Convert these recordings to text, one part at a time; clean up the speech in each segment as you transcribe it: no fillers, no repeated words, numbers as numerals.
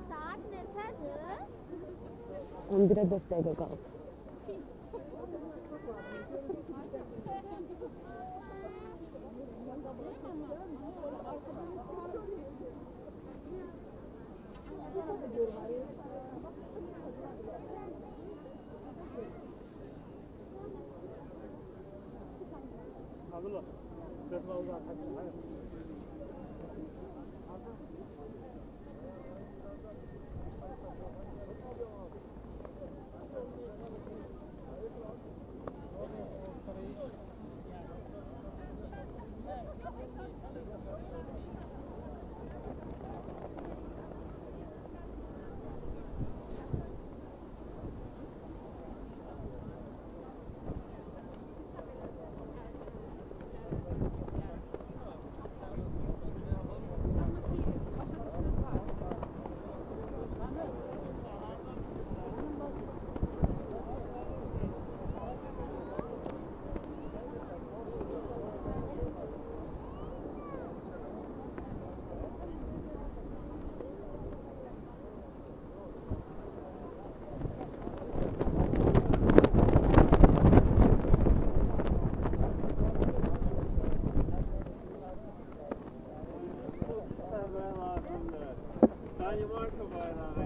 Saat neçədir? 11-ə 4 dəqiqə qalıb. Danimarka bayrağı.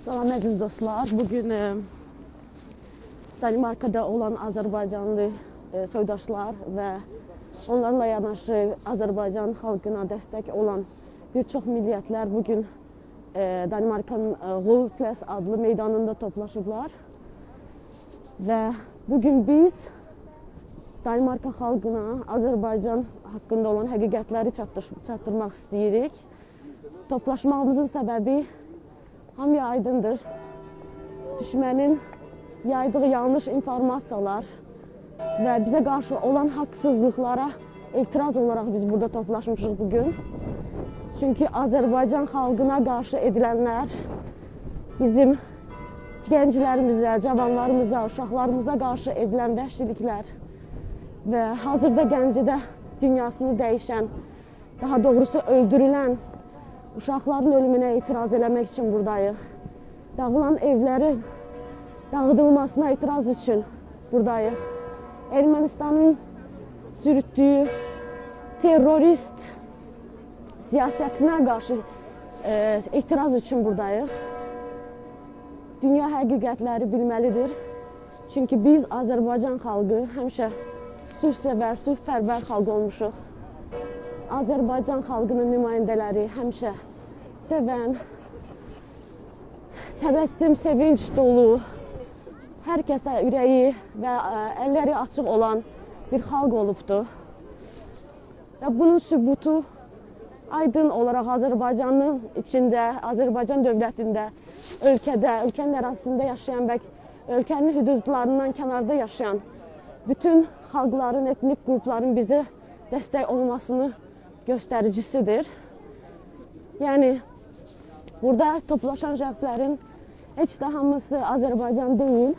Salam əziz dostlar. Bugün Danimarkada olan Azərbaycanlı soydaşlar və onlarla yanaşı Azərbaycan xalqına dəstək olan bir çox milliyyətlər bugün Danimarkanın Rådhusplads adlı meydanında toplaşıblar. Və bugün biz Danimarka xalqına Azərbaycan haqqında olan həqiqətləri çatdırmaq istəyirik. Toplaşmağımızın səbəbi hamıya aydındır. Düşmənin yaydığı yanlış informasiyalar və bizə qarşı olan haqsızlıqlara etiraz olaraq biz burada toplaşmışıq bugün. Çünki Azərbaycan xalqına qarşı edilənlər bizim gənclərimizə, cavanlarımıza, uşaqlarımıza qarşı edilən vəhşiliklər və hazırda Gəncədə dünyasını dəyişən, daha doğrusu öldürülən uşaqların ölümünə etiraz eləmək üçün buradayıq. Dağılan evlərin dağıdılmasına etiraz üçün buradayıq. Ermənistanın sürütdüyü terrorist siyasətinə qarşı etiraz üçün buradayıq. Dünya həqiqətləri bilməlidir. Çünki biz Azərbaycan xalqı həmişə sülhsevər, sülhpərvər xalq olmuşuq. Azərbaycan xalqının nümayəndələri həmişə sevən, təbəssüm, sevinç dolu, hər kəsə ürəyi və əlləri açıq olan bir xalq olubdur. Və bunun sübutu aydın olaraq Azərbaycanın içində, Azərbaycan dövlətində, ölkənin ərazisində yaşayan və ölkənin hüdudlarından kənarda yaşayan bütün xalqların, etnik qrupların bizə dəstək olmasını göstəricisidir. Yəni, burada toplaşan şəxslərin heç də hamısı Azərbaycan deyil.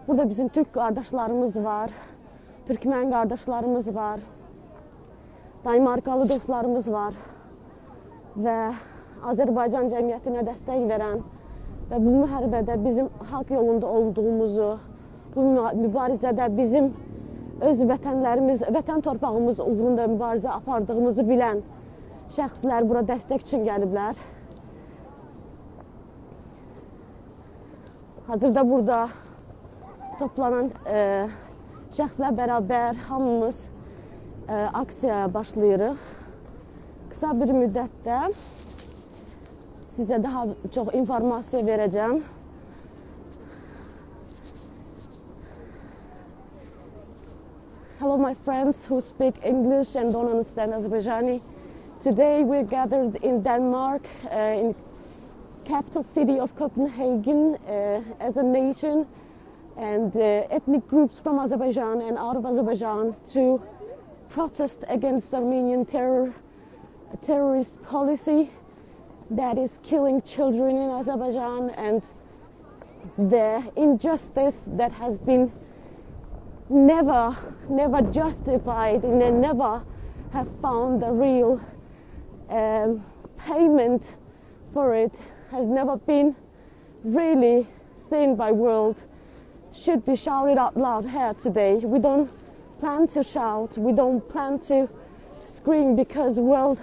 Burada bizim türk qardaşlarımız var, türkmən qardaşlarımız var, Danimarkalı dostlarımız var və Azərbaycan cəmiyyətinə dəstək verən və bu müharibədə bizim haqq yolunda olduğumuzu, bu mübarizədə bizim öz vətənlərimiz, vətən torpağımız uğrunda mübarizə apardığımızı bilən şəxslər bura dəstək üçün gəliblər. Hazırda burada toplanan şəxslər bərabər hamımız aksiyaya başlayırıq. Qısa bir müddətdə sizə daha çox informasiya verəcəm. Hello my friends who speak English and don't understand Azerbaijani. Today we're gathered in Denmark, in capital city of Copenhagen, as a nation and ethnic groups from Azerbaijan and out of Azerbaijan to protest against Armenian terrorist policy that is killing children in Azerbaijan and the injustice that has been never justified and never have found the real payment for it, has never been really seen by world, should be shouted out loud here today. We don't plan to shout, we don't plan to scream, because the world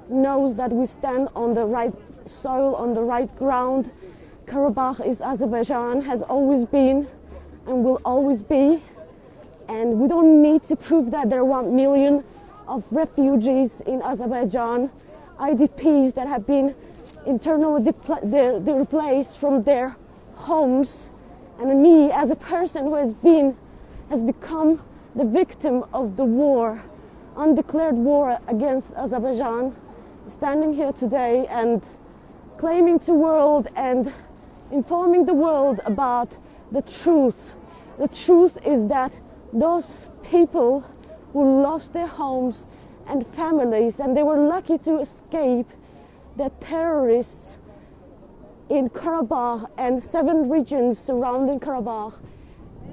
knows that we stand on the right soil, on the right ground. Karabakh is Azerbaijan, has always been and will always be. And we don't need to prove that there are 1 million of refugees in Azerbaijan, IDPs that have been internally replaced from their homes. And me, as a person who has become the victim of the war, undeclared war against Azerbaijan, standing here today and claiming to the world and informing the world about the truth. The truth is that those people who lost their homes and families, and they were lucky to escape the terrorists in Karabakh and 7 regions surrounding Karabakh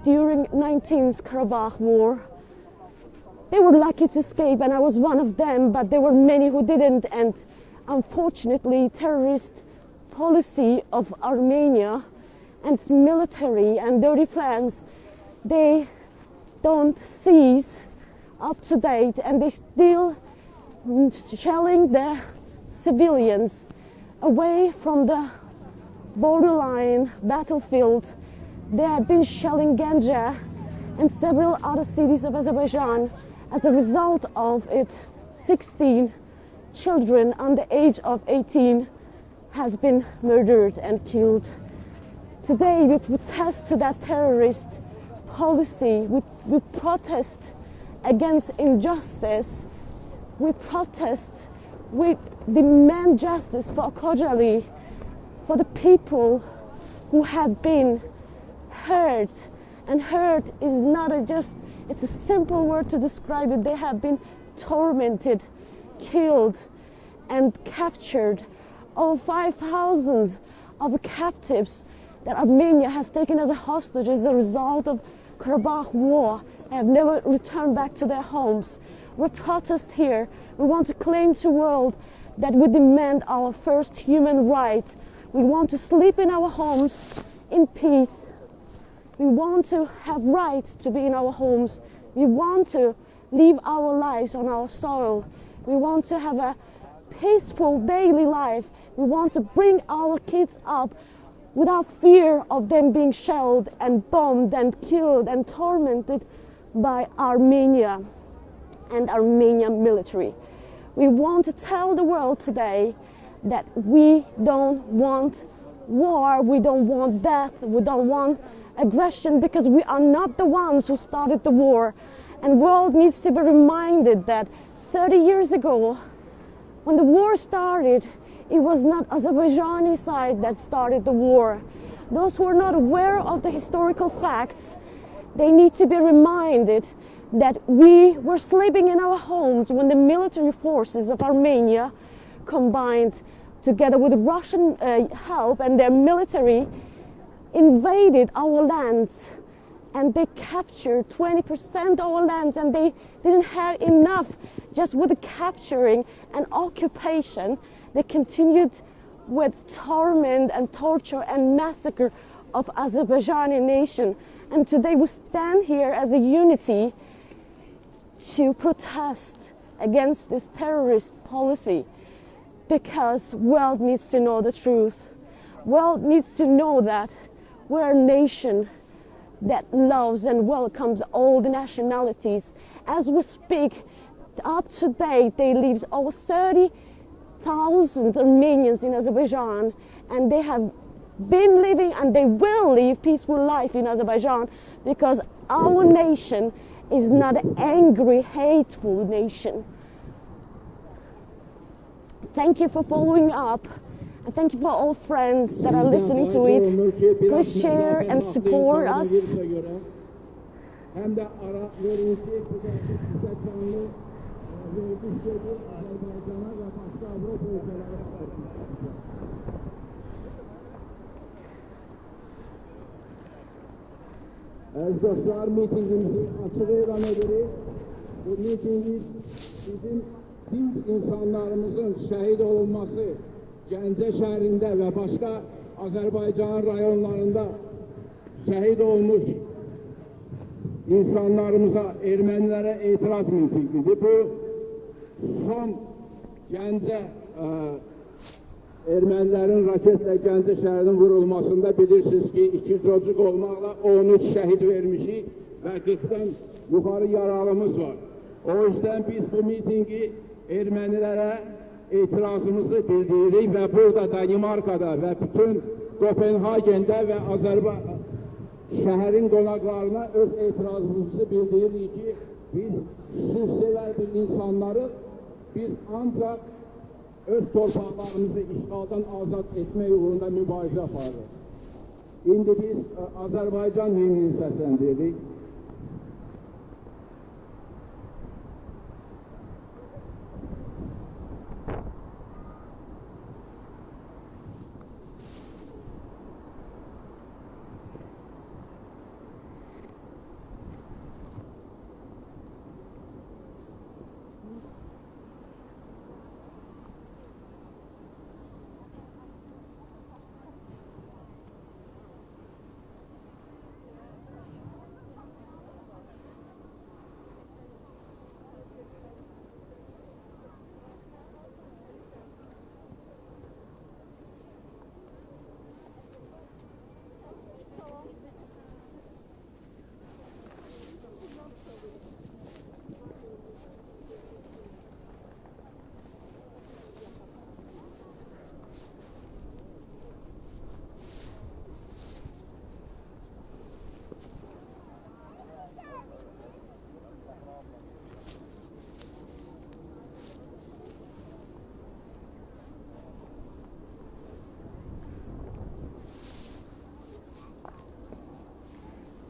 during 19th Karabakh War. They were lucky to escape, and I was one of them, but there were many who didn't, and unfortunately terrorist policy of Armenia and its military and dirty plans, they don't cease up to date, and they still shelling the civilians away from the borderline battlefield. They have been shelling Ganja and several other cities of Azerbaijan. As a result of it, 16 children under the age of 18 has been murdered and killed. Today we protest to that terrorist policy. We protest against injustice. We protest, we demand justice for Kojali, for the people who have been hurt. And hurt is not it's a simple word to describe it. They have been tormented, killed and captured. Over 5,000 of captives that Armenia has taken as a hostage as a result of Karabakh war have never returned back to their homes. We protest here. We want to claim to the world that we demand our first human right. We want to sleep in our homes in peace. We want to have rights to be in our homes. We want to live our lives on our soil. We want to have a peaceful daily life. We want to bring our kids up without fear of them being shelled and bombed and killed and tormented by Armenia and Armenian military. We want to tell the world today that we don't want war, we don't want death, we don't want aggression, because we are not the ones who started the war. And the world needs to be reminded that 30 years ago, when the war started, it was not Azerbaijani side that started the war. Those who are not aware of the historical facts, they need to be reminded that we were sleeping in our homes when the military forces of Armenia, combined together with Russian help and their military, invaded our lands, and they captured 20% of our lands, and they didn't have enough just with the capturing and occupation. They continued with torment and torture and massacre of Azerbaijani nation. And today we stand here as a unity to protest against this terrorist policy, because world needs to know the truth. World needs to know that we're a nation that loves and welcomes all the nationalities. As we speak, up to date, they leave over thousands of Armenians in Azerbaijan, and they have been living and they will live peaceful life in Azerbaijan because our nation is not an angry, hateful nation. Thank you for following up, and thank you for all friends that are listening to it. Please share and support us. Aziz dostlar, mitingimizi açık elan ederiz. Bu mitingimiz bizim dinç insanlarımızın şehit olunması, Gəncə şehrinde ve başka Azərbaycanın rayonlarında şehit olmuş insanlarımıza, ermənilere etiraz mitingidir. Bu son Gəncə ermənilərin raketlə Gəncə şəhərinin vurulmasında bilirsiniz ki, 2 çocuk olmaqla 13 şəhid vermişik və 40'dan yuxarı yaralımız var. O yüzden biz bu mitingi ermənilərə etirazımızı bildiririk və burada Danimarkada və bütün Kopenhagen'də və şəhərin qonaqlarına öz etirazımızı bildiririk ki, biz sülhsevər bir insanları biz ancak öz torpaqlarımızı işğaldan azad etmək uğrunda mübarizə aparırıq. İndi biz Azərbaycan himnini səsləndirdik.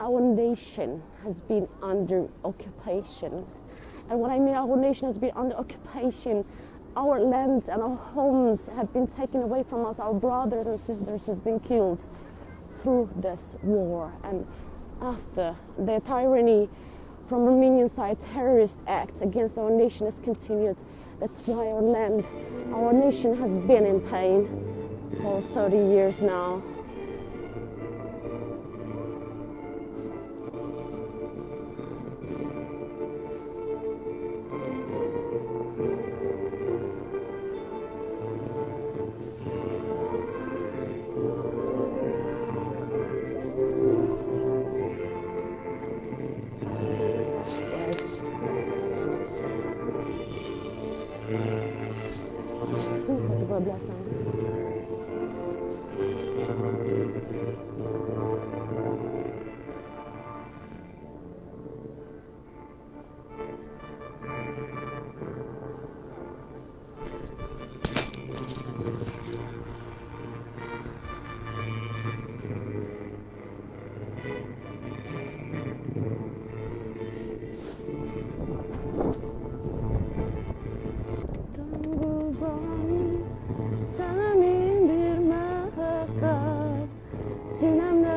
Our nation has been under occupation. And what I mean, our nation has been under occupation. Our lands and our homes have been taken away from us. Our brothers and sisters have been killed through this war. And after the tyranny from Armenian side, terrorist acts against our nation has continued. That's why our nation has been in pain for 30 years now. Hazırlayabilirsen. Sana min bir məhəbbət sinəmdə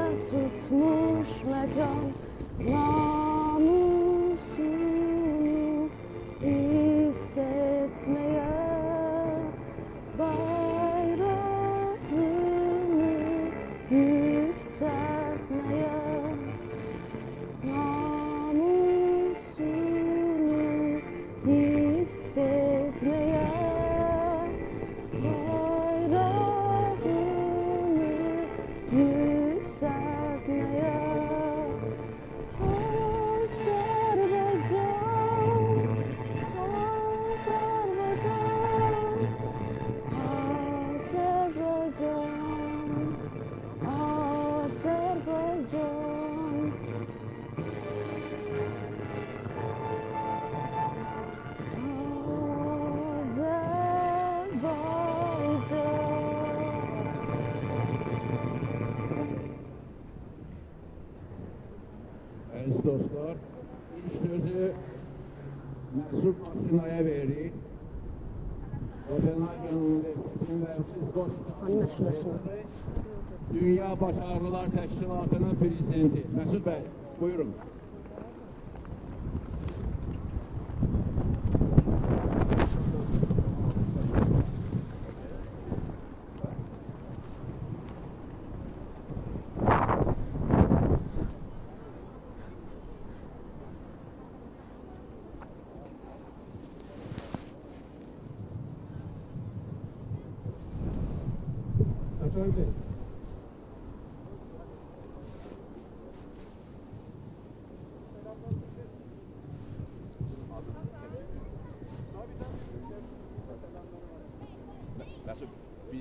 Mesut Başınaya veririk. Kopenhagen'in Dünya Başarılar Təşkilatının prezidenti. Mesut Bey, buyurun. Efendim.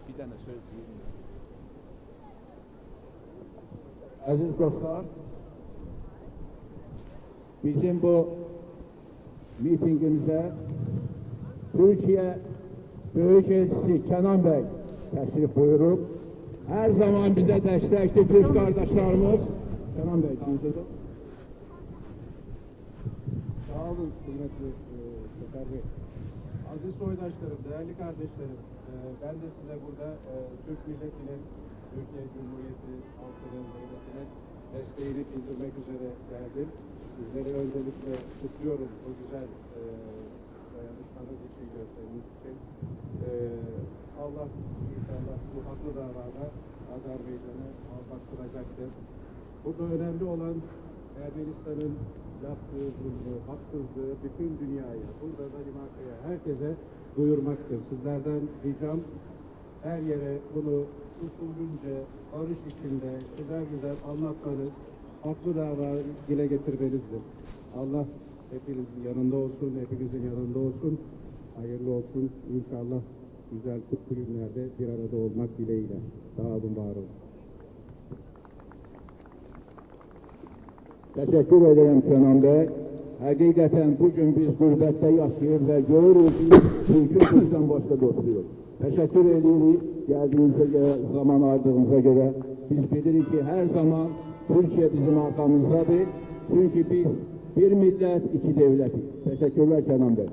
Bir tane söz duyayım. Aziz dostlar, bizim bu mitingimize Türkiye Büyükelçisi Kenan Bey təşrif buyurub. Her zaman bize destekli Türk kardeşlerimiz. Kenan Bey, dinleyeceğim. Sağ olun kıymetli Sefer Bey. Aziz soydaşlarım, değerli kardeşlerim, ben de size burada Türk milletinin, Türkiye Cumhuriyeti halkının, devletinin desteğini bildirmek üzere geldim. Sizleri öncelikle kutluyorum bu güzel dayanışmanız için, gösteriniz için. Allah inşallah bu haklı davada Azerbaycan'ı aldattıracaktır. Burada önemli olan Ermenistan'ın yaptığı zulmü, haksızlığı bütün dünyaya, burada Danimarka'ya, herkese duyurmaktır. Sizlerden ricam her yere bunu usulünce, barış içinde güzel güzel anlatmanız, haklı dava dile getirmenizdir. Allah hepinizin yanında olsun, hepinizin yanında olsun. Hayırlı olsun. İnşallah güzel kutlu günlerde bir arada olmak dileğiyle. Sağ olun, var olun. Teşekkür ederim Kenan Bey. Hakikaten bugün biz gurbette yaşayır ve görürüz çünkü bizden başka dostluyor. Teşekkür ediyoruz geldiğinize göre, zaman ayırdığınıza göre. Biz biliriz ki her zaman Türkiye bizim arkamızdadır. Çünkü biz bir millet, iki devletiz. Teşekkürler Kenan Bey.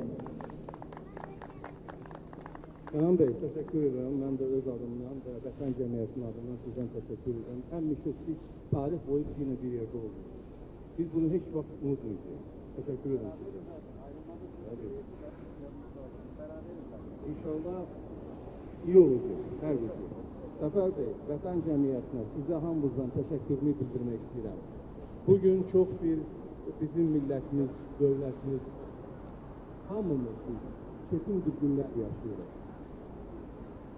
Kenan Bey, teşekkür ederim. Ben de öz adımdan ve Vətən Cəmiyyətinin adından sizden teşekkür ederim. Həmişə siz tarih boyu yine bir yerde oldunuz. Biz bunu hiç vakit unutmayacağız. Teşekkür ederim size. İnşallah iyi olacak her gün. Sefer Bey, Vətən Cəmiyyətinə sizə hamımızdan təşəkkürünü bildirmək istəyirəm. Bugün çok bizim milletimiz, devletimiz, hamımız çetin bir günler yaşıyoruz.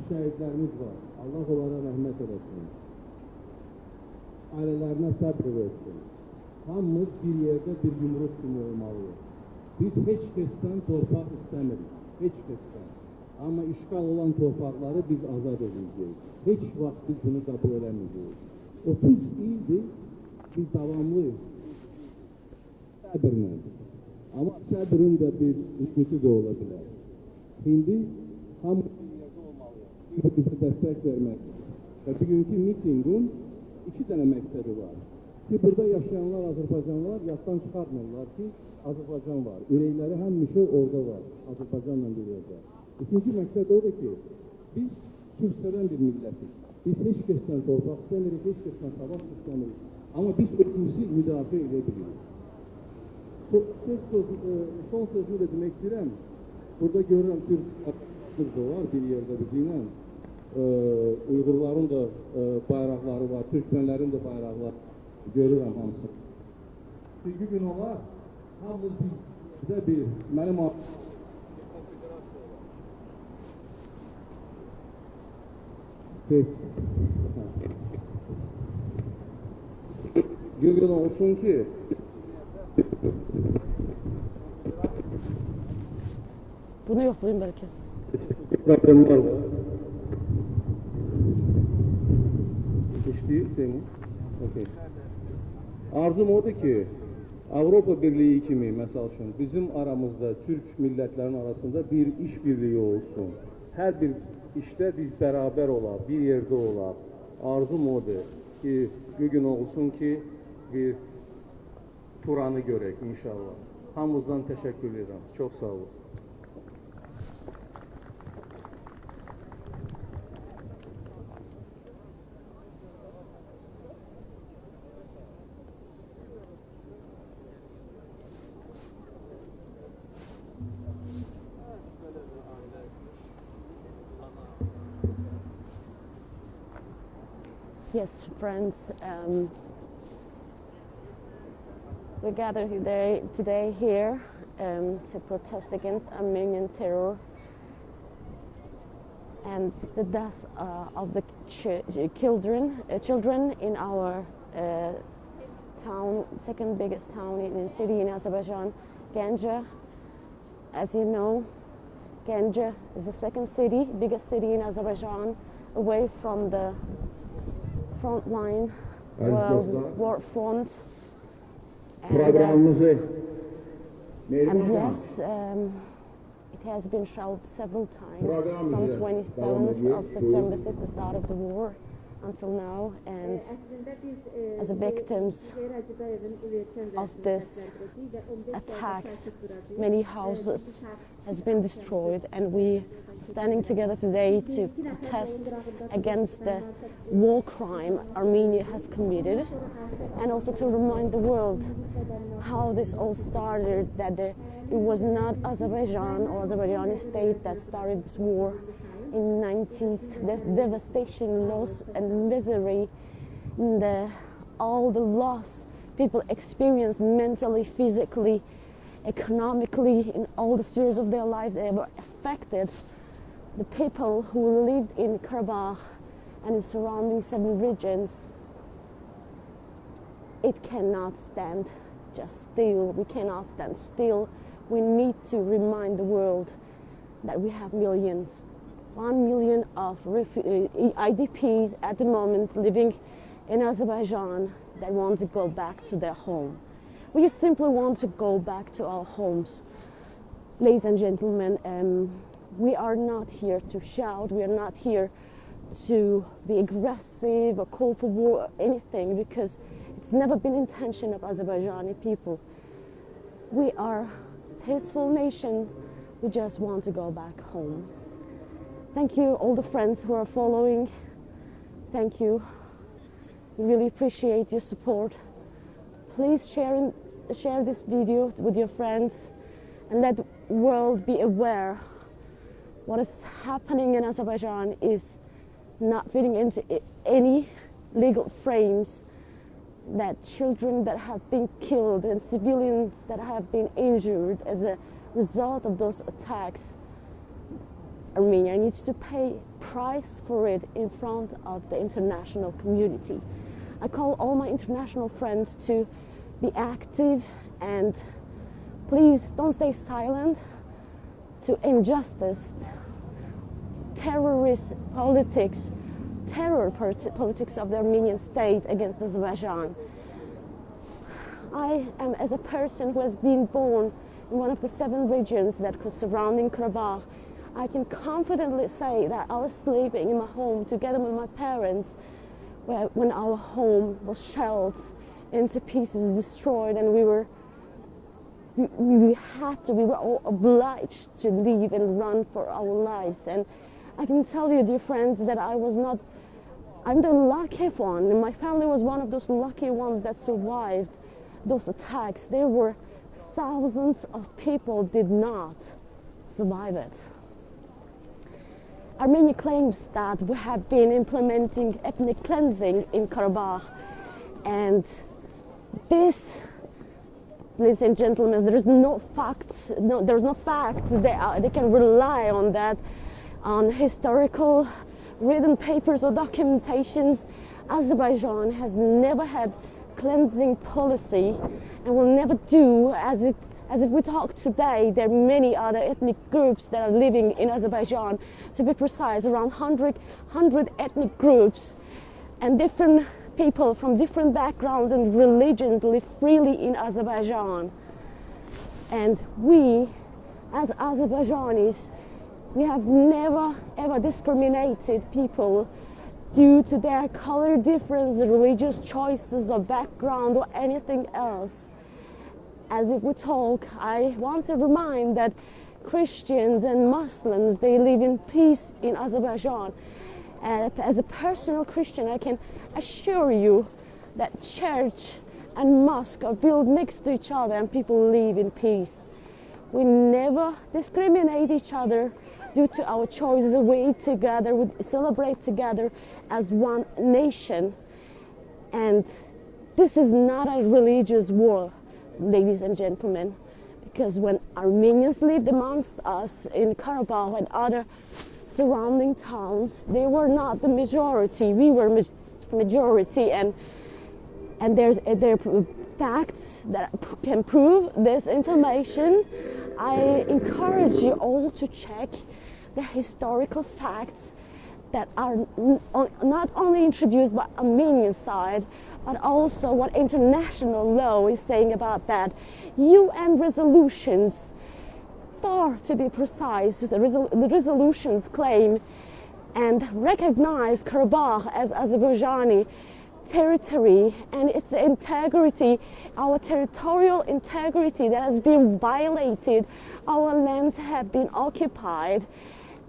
Şehitlerimiz var. Allah onlara rahmet eylesin. Ailelerine sabır versin. Hamımız bir yerde bir yumruk kimi olmalıyız. Biz hiç kesten torpaq istemirik. Hiç kesten. Ama işgal olan torpaqları biz azad edeceğiz. Hiç vaxt biz bunu kabul edemeyeceğiz. 30 ildir biz davamlıyız. Səbirlə. Ama səbirin de bir hükmeti de olabilir. Şimdi hamımız bir yerde olmalıyız. Bize destek vermek. Ve bugünkü mitingin iki tane məqsədi var. Ki burada yaşayanlar, Azərbaycanlılar yaddan çıxarmırlar ki Azərbaycan var. Ürəkləri həmişə orada var. Azərbaycanla bir yerde. İkinci məqsəd odur ki biz sülhsevən bir millətik. Biz heç kəsdən torpaq istəmirik, heç kəsdən savaş istəmirik. Ama biz özümüzü müdafiə edebiliriz. Son sözünü de demek istedim. Burada görürüm Türk arkadaşlarımız da var bir yerde bizimle. Uygurların da bayrakları var, Türkmenlerin de bayrakları görürüm hamısı. Bir gün olar, hamımız bizde bir, benim ses. Gün olsun ki Bunu yoklayayım belki. problemler var. İşte senin. Okay. Arzum odur ki Avropa Birliği kimi mesela bizim aramızda Türk milletlerin arasında bir işbirliği olsun. Her bir işte biz beraber olalım, bir yerde olalım. Arzum odur ki bugün olsun ki bir Turan'ı görək inşallah. Hamınızdan təşəkkür edirəm. Çox sağ olun. Yes, friends, we gathered today here to protest against Armenian terror and the death of the children in our town, second biggest town in city in Azerbaijan, Ganja. As you know, Ganja is the second city, biggest city in Azerbaijan, away from the front line, war front. And yes, it has been shelled several times from 27th of September since the start of the war until now, and as a victims of this attacks, many houses has been destroyed, and we are standing together today to protest against the war crime Armenia has committed, and also to remind the world how this all started, that it was not Azerbaijan or Azerbaijani state that started this war in the 90s. The devastation, loss and misery, all the loss people experience mentally, physically, economically, in all the spheres of their life, they were affected. The people who lived in Karabakh and the surrounding 7 regions, it cannot stand just still. We cannot stand still. We need to remind the world that we have millions, 1 million of IDPs at the moment living in Azerbaijan that want to go back to their home. We just simply want to go back to our homes. Ladies and gentlemen, we are not here to shout, we are not here to be aggressive or call for war or anything, because it's never been intention of Azerbaijani people. We are a peaceful nation, we just want to go back home. Thank you, all the friends who are following. Thank you. We really appreciate your support. Please share this video with your friends and let the world be aware what is happening in Azerbaijan is not fitting into any legal frames, that children that have been killed and civilians that have been injured as a result of those attacks. Armenia needs to pay price for it in front of the international community. I call all my international friends to be active and please don't stay silent to injustice, terrorist politics, terror politics of the Armenian state against Azerbaijan. I am, as a person who has been born in one of the 7 regions that was surrounding Karabakh, I can confidently say that I was sleeping in my home together with my parents when our home was shelled into pieces, destroyed, and we were all obliged to leave and run for our lives. And I can tell you, dear friends, that I'm the lucky one, and my family was one of those lucky ones that survived those attacks. There were thousands of people did not survive it. Armenia claims that we have been implementing ethnic cleansing in Karabakh, and this, ladies and gentlemen, there's no facts that they can rely on that, on historical written papers or documentations. Azerbaijan has never had cleansing policy and will never do. As if we talk today, there are many other ethnic groups that are living in Azerbaijan. To be precise, around 100 ethnic groups, and different people from different backgrounds and religions live freely in Azerbaijan. And we, as Azerbaijanis, we have never ever discriminated people due to their color difference, religious choices or background or anything else. as if we talk, I want to remind that Christians and Muslims, they live in peace in Azerbaijan. As a personal Christian, I can assure you that church and mosque are built next to each other and people live in peace. We never discriminate each other due to our choices. We eat together, we celebrate together as one nation. And this is not a religious war, ladies and gentlemen, because when Armenians lived amongst us in Karabakh and other surrounding towns, they were not the majority. We were majority, and there are facts that can prove this information. I encourage you all to check the historical facts that are not only introduced by Armenian side, but also what international law is saying about that. UN resolutions, far to be precise, the resolutions claim and recognize Karabakh as Azerbaijani territory and its integrity, our territorial integrity that has been violated. Our lands have been occupied,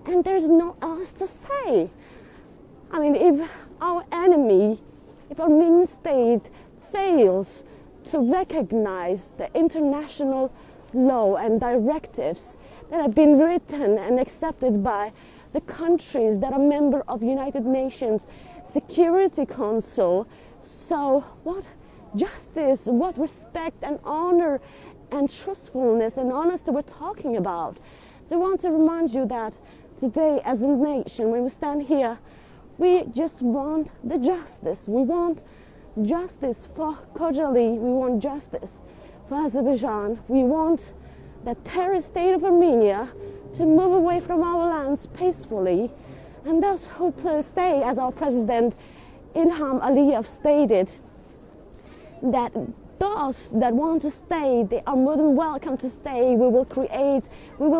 and there's no else to say. I mean, if our enemy, if Armenian state fails to recognize the international law and directives that have been written and accepted by the countries that are member of United Nations Security Council, so what justice, what respect and honor and truthfulness and honesty we're talking about? So I want to remind you that today as a nation, when we stand here, we just want the justice. We want justice for Khojaly. We want justice for Azerbaijan. We want the terrorist state of Armenia to move away from our lands peacefully. And those who stay, as our president Ilham Aliyev stated, that those that want to stay, they are more than welcome to stay. We will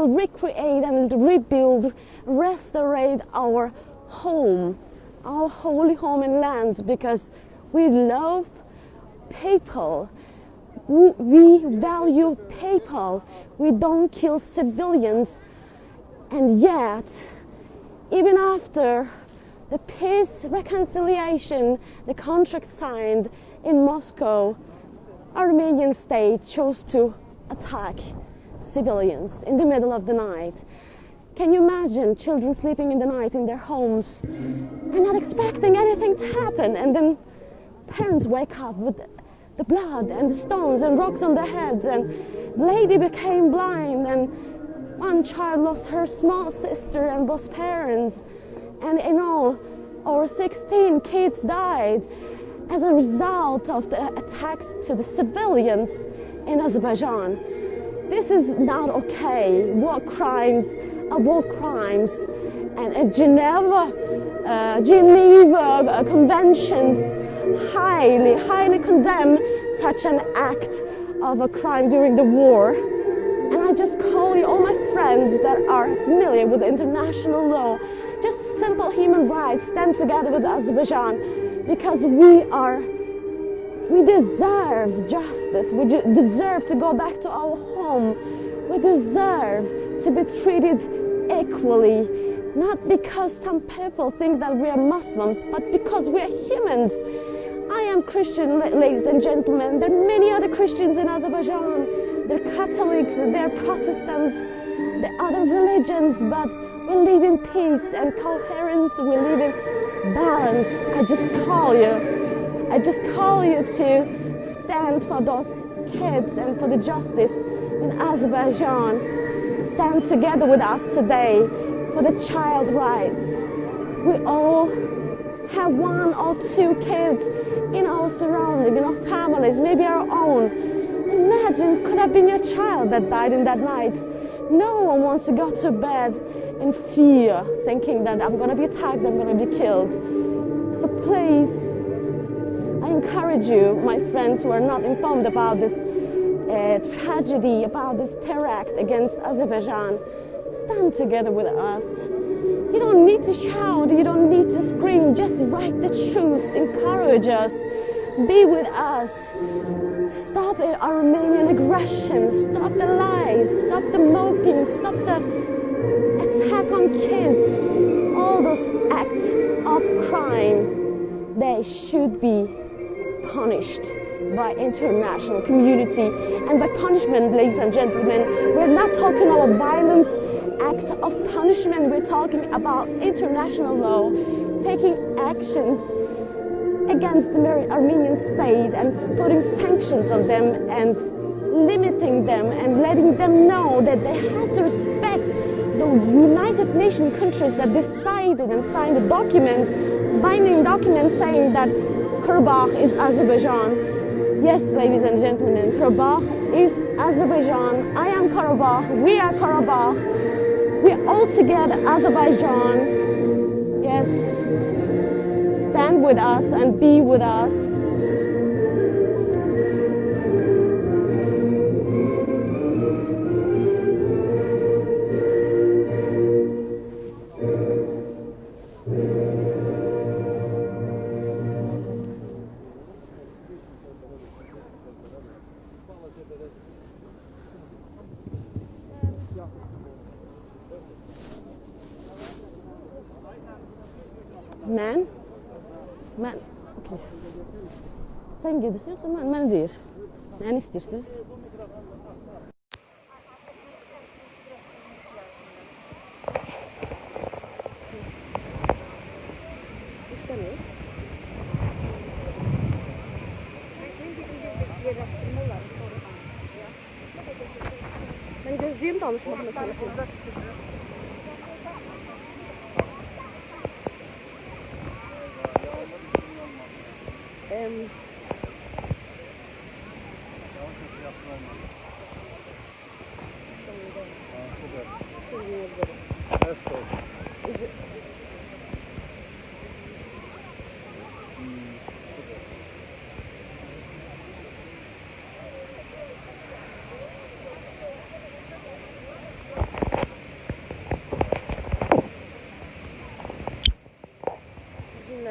recreate and rebuild, restore our home, our holy home and lands, because we love people. We value people. We don't kill civilians. And yet, even after the peace reconciliation, the contract signed in Moscow, Armenian state chose to attack civilians in the middle of the night. Can you imagine children sleeping in the night in their homes and not expecting anything to happen, and then parents wake up with the blood and the stones and rocks on their heads, and the lady became blind, and one child lost her small sister and both parents, and in all, over 16 kids died as a result of the attacks to the civilians in Azerbaijan. This is not okay. War crimes are war crimes, and Geneva conventions highly condemn such an act of a crime during the war. And I just call you, all my friends that are familiar with international law, just simple human rights, stand together with Azerbaijan, because we deserve justice. We deserve to go back to our home. We deserve to be treated equally, not because some people think that we are Muslims, but because we are humans. I am Christian, ladies and gentlemen. There are many other Christians in Azerbaijan. They're Catholics, they're Protestants, they're other religions, but we live in peace and coherence, we live in balance. I just call you to stand for those kids and for the justice in Azerbaijan. Stand together with us today for the child rights. We all have one or two kids in our surrounding, in our families, maybe our own. Imagine, it could have been your child that died in that night. No one wants to go to bed in fear, thinking that I'm going to be attacked, I'm going to be killed. So please, I encourage you, my friends who are not informed about this tragedy, about this terror act against Azerbaijan, stand together with us. You don't need to shout, you don't need to scream, just write the truth, encourage us. Be with us. Stop Armenian aggression. Stop the lies. Stop the mocking. Stop the attack on kids. All those acts of crime, they should be punished by international community. And by punishment, ladies and gentlemen, we're not talking about violence act of punishment. We're talking about international law, taking actions against the Armenian state and putting sanctions on them and limiting them and letting them know that they have to respect the United Nations countries that decided and signed a document, binding document saying that Karabakh is Azerbaijan. Yes, ladies and gentlemen, Karabakh is Azerbaijan. I am Karabakh. We are Karabakh. We are all together Azerbaijan. Yes. Stand with us and be with us. Mən, okey. Sən gedirsən, yoxsa mən deyir. Məni istəyirsiniz? İşləmir. Mən gözləyim danışmaq məsələsində.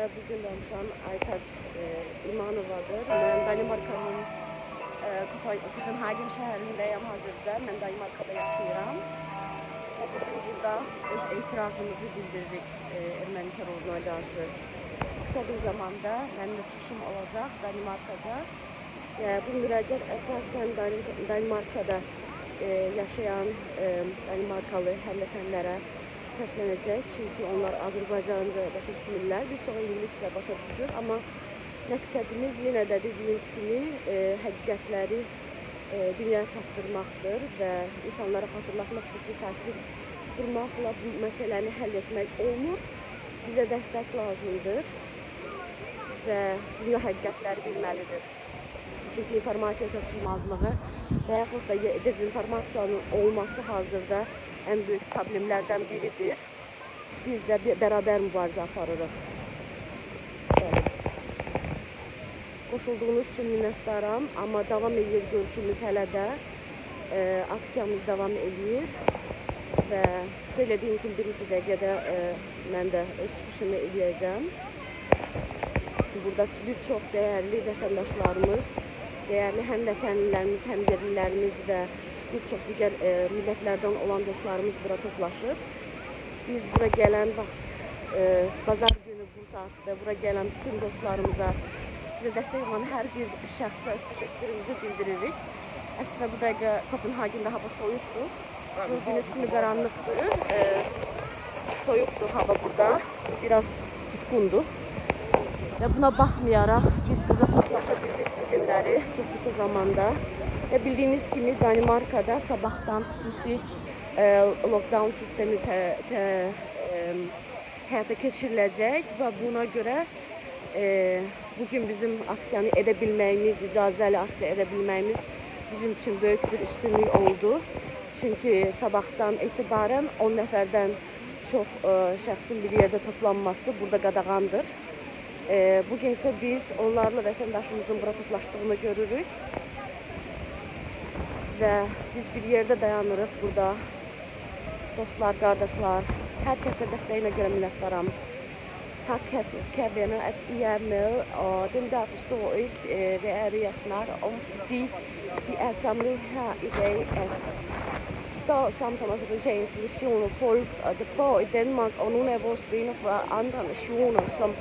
Bugün danışan Aytaç İmanovadır. Mən Danimarkanın Kopenhagen şəhərindəyəm hazırda. Mən Danimarkada yaşayıram. Bugün burada öz etirazımızı bildiririk erməni terroruna qarşı. Kısa bir zamanda mənim də çıxışım olacaq Danimarkaca. Bu müraciət əsasən Danimarkada yaşayan Danimarkalı həmvətənlərə səslənəcək, çünki onlar Azərbaycanca başa düşmürlər, bir çox ingiliscə başa düşür, amma məqsədimiz yenə də dediyim kimi həqiqətləri dünyaya çatdırmaqdır və insanlara xatırlatmaqdır ki, sakit durmaqla bu məsələni həll etmək olmur, bizə dəstək lazımdır və dünya həqiqətləri bilməlidir. Çünki informasiya çatışmazlığı və yaxud da dezinformasiyanın olması hazırda ən böyük problemlərdən biridir. Biz də bərabər mübarizə aparırıq. Qoşulduğunuz üçün minnətdaram, amma davam edir görüşümüz hələ də. Aksiyamız davam edir və söylədiyim kimi bir neçə dəqiqədə mən də öz çıxışımı eləyəcəm. Burada bir çox dəyərli vətəndaşlarımız, dəyərli həmvətənlilərimiz, həmyerlilərimiz və bir çox digər millətlərdən olan dostlarımız bura toplaşıb. Biz bura gələn vaxt, Bazar günü bu saatda bura gələn bütün dostlarımıza, bizə dəstək olan hər bir şəxsə öz təşəkkürümüzü bildiririk. Əslində bu dəqiqə Kopenhagen'da hava soyuqdur. Gördüyünüz kimi qaranlıqdır. Soyuqdur hava burada. Biraz tutqundur. Və buna baxmayaraq biz burada toplaşa bildik bu günləri çox qısa zamanda. Və bildiyiniz kimi Danimarkada sabahdan xüsusi lockdown sistemi həyata keçiriləcək və buna görə bugün bizim aksiyanı edə bilməyimiz, icazəli aksiya edə bilməyimiz bizim üçün böyük bir üstünlük oldu. Çünki sabahdan etibarən 10 nəfərdən çox şəxsin bir yerdə toplanması burada qadağandır. Bugün isə biz onlarla vətəndaşımızın bura toplaşdığını görürük. Və biz bir yerdə dayanırıq burada. Dostlar, qardaşlar, hər kəsə dəstəyinə görə minnətdaram. tak, kære venner, at I er med, og dem, der forstår ikke, hvad er det, jeg snakker om, fordi vi er samlet her i dag, at står sammen som azerbaijanske nationer, folk, og der bor i Danmark, og nogle af vores venner fra andre nationer, som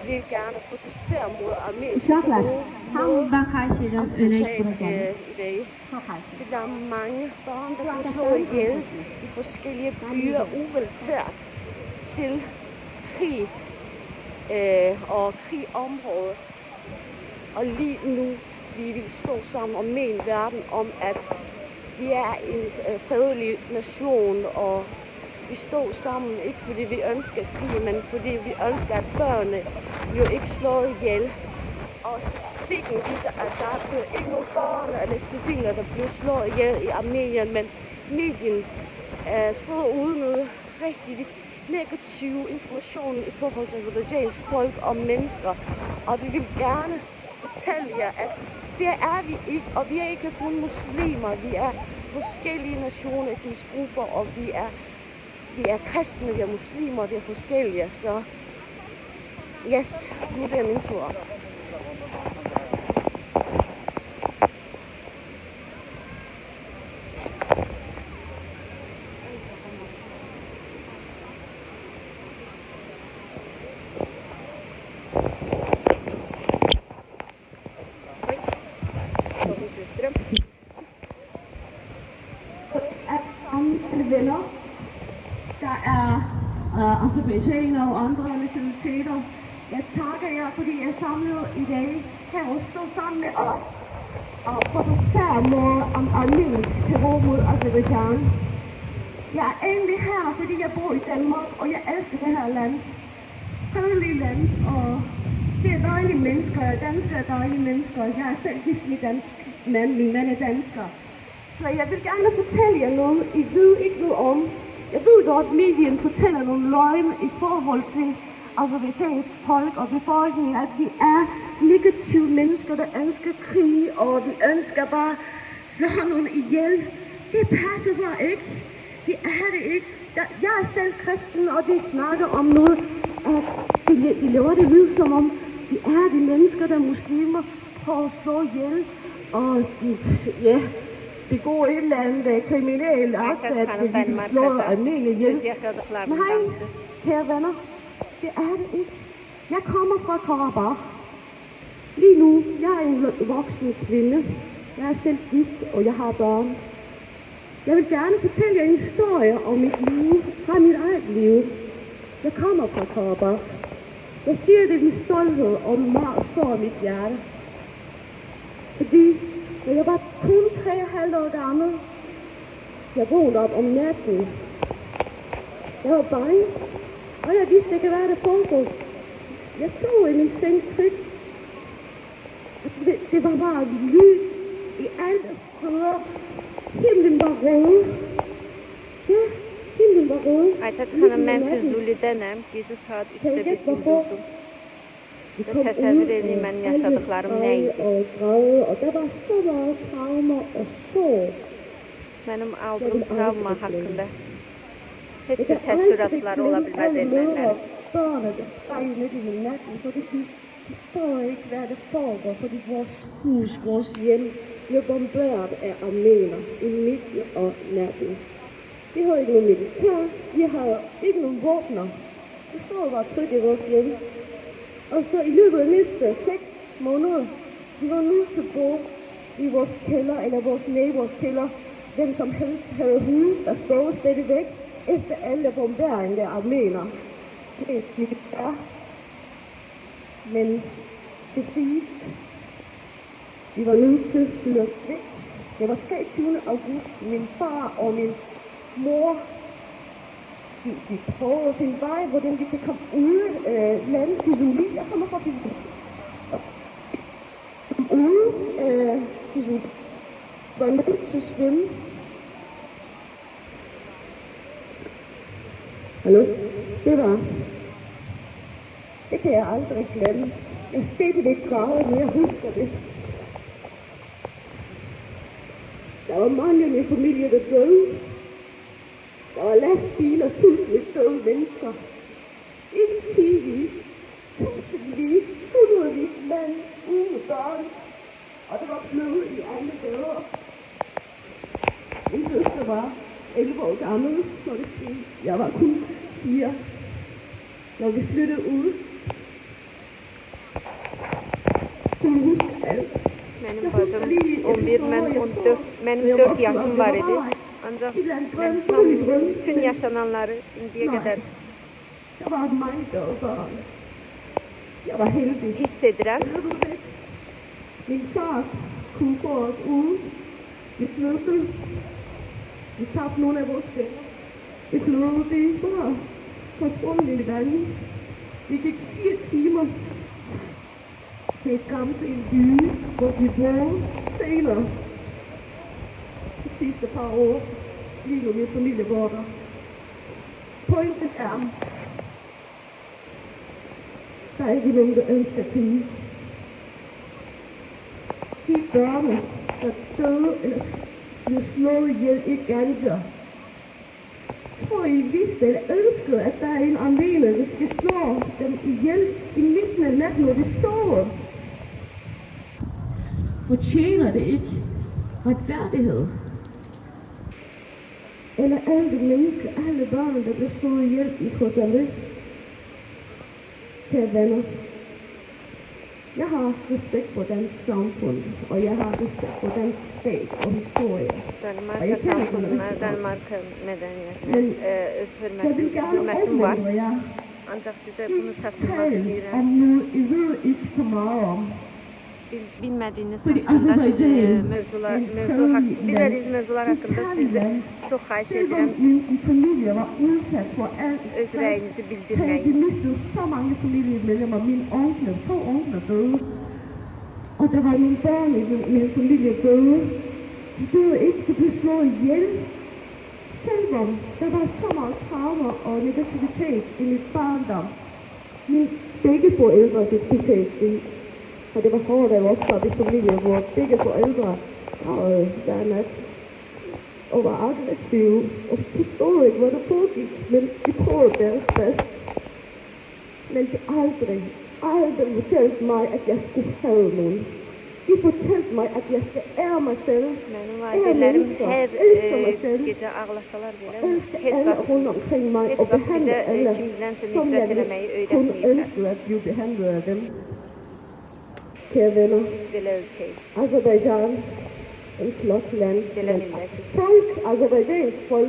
vil gerne protestere mod armensk terror mod Azerbaijan i dag. Der er mange børn, der bliver slået ihjel i forskellige byer, urelateret til krig og krigområder. Og lige nu vi vil stå sammen og mene verden om, at vi er en fredelig nation, og vi står sammen ikke fordi vi ønsker krig, men fordi vi ønsker, at børnene bliver ikke slået ihjel. Og statistikken viser, at der bliver ikke nogen børn eller civile, der bliver slået ihjel i Armenien, men medien spreder ud noget rigtig negativ information i forhold til azerbaijanske folk og mennesker. Og vi vil gerne fortælle jer, at det er vi ikke, og vi er ikke kun muslimer, vi er forskellige nationer, etniske grupper, og vi er kristne, vi er muslimer, vi er forskellige, så yes, nu er det min tur. Venner, der er azerbaijanere og andre nationaliteter. Jeg takker jer, fordi I er samlet i dag her og står sammen med os og protesterer mod armensk terror mod Azerbaijan. Jeg er egentlig her, fordi jeg bor i Danmark, og jeg elsker det her land. Fredelige land, og det er dejlige mennesker. Danskere er dejlige mennesker. Jeg er selv gift med dansk mand. Min mand er dansker. Så jeg vil gerne fortælle jer noget, I ved ikke noget om. Jeg ved godt, at medien fortæller nogle løgne i forhold til azerbaijansk folk og befolkningen, at vi er negative mennesker, der ønsker krig, og vi ønsker bare slå nogen ihjel. Det passer bare ikke. Det er det ikke. Jeg er selv kristen, og de snakker om noget, at de laver det lyde som om, de er de mennesker, der er muslimer, prøver at slå ihjel, og ja, begå et eller andet kriminelt akt, at de slår almindeligt ihjel. Nej, kære venner, det er det ikke. Jeg kommer fra Karabakh. Lige nu, jeg er en voksen kvinde. Jeg er selv gift, og jeg har børn. Jeg vil gerne fortælle jer en historie om mit liv, fra mit eget liv. Jeg kommer fra Karabakh. Jeg siger det med stolthed og meget sår i mit hjerte. Fordi da jeg var kun 3,5 år gammel, jeg vågnede op om natten. Jeg var bange, og jeg vidste ikke, hvad der foregik. Jeg så i min seng tryk. Det var bare lys i alle steder. Himlen var rød. Ja, himlen var rød. Aytatanın mən Füzuli'dənəm. Gecə saat 3-də bir gün durdum. Və təsəvvür edin, mənim yaşadıqlarım nə idi? Og der var så meget traumer og sorg. Mənim aldığım travma haqqında heç bir təəssüratları ola bilməz ermənilərin. Børnene, der skreg midt i natten, fordi de forstår ikke, hvad det foregår, fordi vores hus, vores hjem, bliver bombarderet af armener i midt og natten. Vi har ikke nogen militær, vi har ikke nogen våbner. Vi står bare trygt i vores hjem. Og så i løbet af næste 6 måneder, vi var nødt til at gå i vores kælder, eller vores nabors kælder. Hvem som helst havde hus, der stod stadigvæk efter alle bombarderinger af armener. Det er militær. Men til sidst, vi var nødt til at flytte væk. Det var 23. august. Min far og min mor, de prøvede at finde vej, hvordan vi kan komme ud af landet. Füzuli, jeg kommer fra Füzuli. Ude af Füzuli. Var nødt til at svømme. Hallo? Det kan jeg aldrig glemme. Jeg stedte det gravet, men jeg husker det. Der var mange i min familie, der døde. Der var lastbiler fuldt med døde mennesker. Ikke tivis, tusindvis, hundredvis mænd uden med børn, og der var blod i alle gader. Min søster var 11 år gammel, når det skete. Jeg var kun 4, når vi flyttede ud. Hun husker alt. Mənim bacım 11, mənim 4 yaşım var idi. Ancaq mən tam bütün yaşananları indiyə qədər Der var mange døde børn. Jeg var heldig. hiss edirəm. Min far kunne få os ude. Vi flyttede. Vi tabte nogle af vores venner. Vi flyttede bare på skolen i Meydanında. Vi gik 4 timer til et gammelt til en by, hvor vi boede senere. De sidste par år lige nu min familie bor der. Pointen er, der er ikke nogen, der ønsker krig. De børn, der døde eller blev slået ihjel i Gaza. Tror I vidste eller ønskede, at der er en armene, der skal slå dem ihjel i midten af natten, når de sover? Fortjener det ikke retfærdighed? Eller alle de mennesker, alle børn, der blev slået ihjel i Kopenhagen? Kære venner, jeg har respekt for dansk samfund, og jeg har respekt for dansk stat og historie. Danimarka samfunduna, Danimarka mədəniyyətinə öz hörmətim var. Ancaq sizə bunu çatdırmaq istəyirəm. Om noget, I ved ikke så meget om. Bilmədiyiniz mövzular haqqında sizə çox xahiş edirəm. Min familie var udsat for alt Öz rəyinizi bildirməyin. Vi mistede så mange familiemedlemmer. Min onkel, 2 onkler døde. Og der var nogle børn i min familie døde. De døde ikke, de blev slået ihjel. Selvom der var så meget traumer og negativitet i mit barndom. Mine begge forældre fik PTSD. Og det var hårdt at vokse op i familie, hvor begge forældre gravede hver nat og var aggressive og forstod ikke, hvad der foregik, men de prøvede deres bedst. Men de aldrig fortalte mig, at jeg skulle have nogen. De fortalte mig, at jeg skal ære mig selv, ære mennesker, elske mig selv, elske alle rundt omkring mig og behandle alle, som jeg kun ønskede at blive behandlet af dem. Kære venner, Azerbaijan er et flot land. Azerbaijansk folk,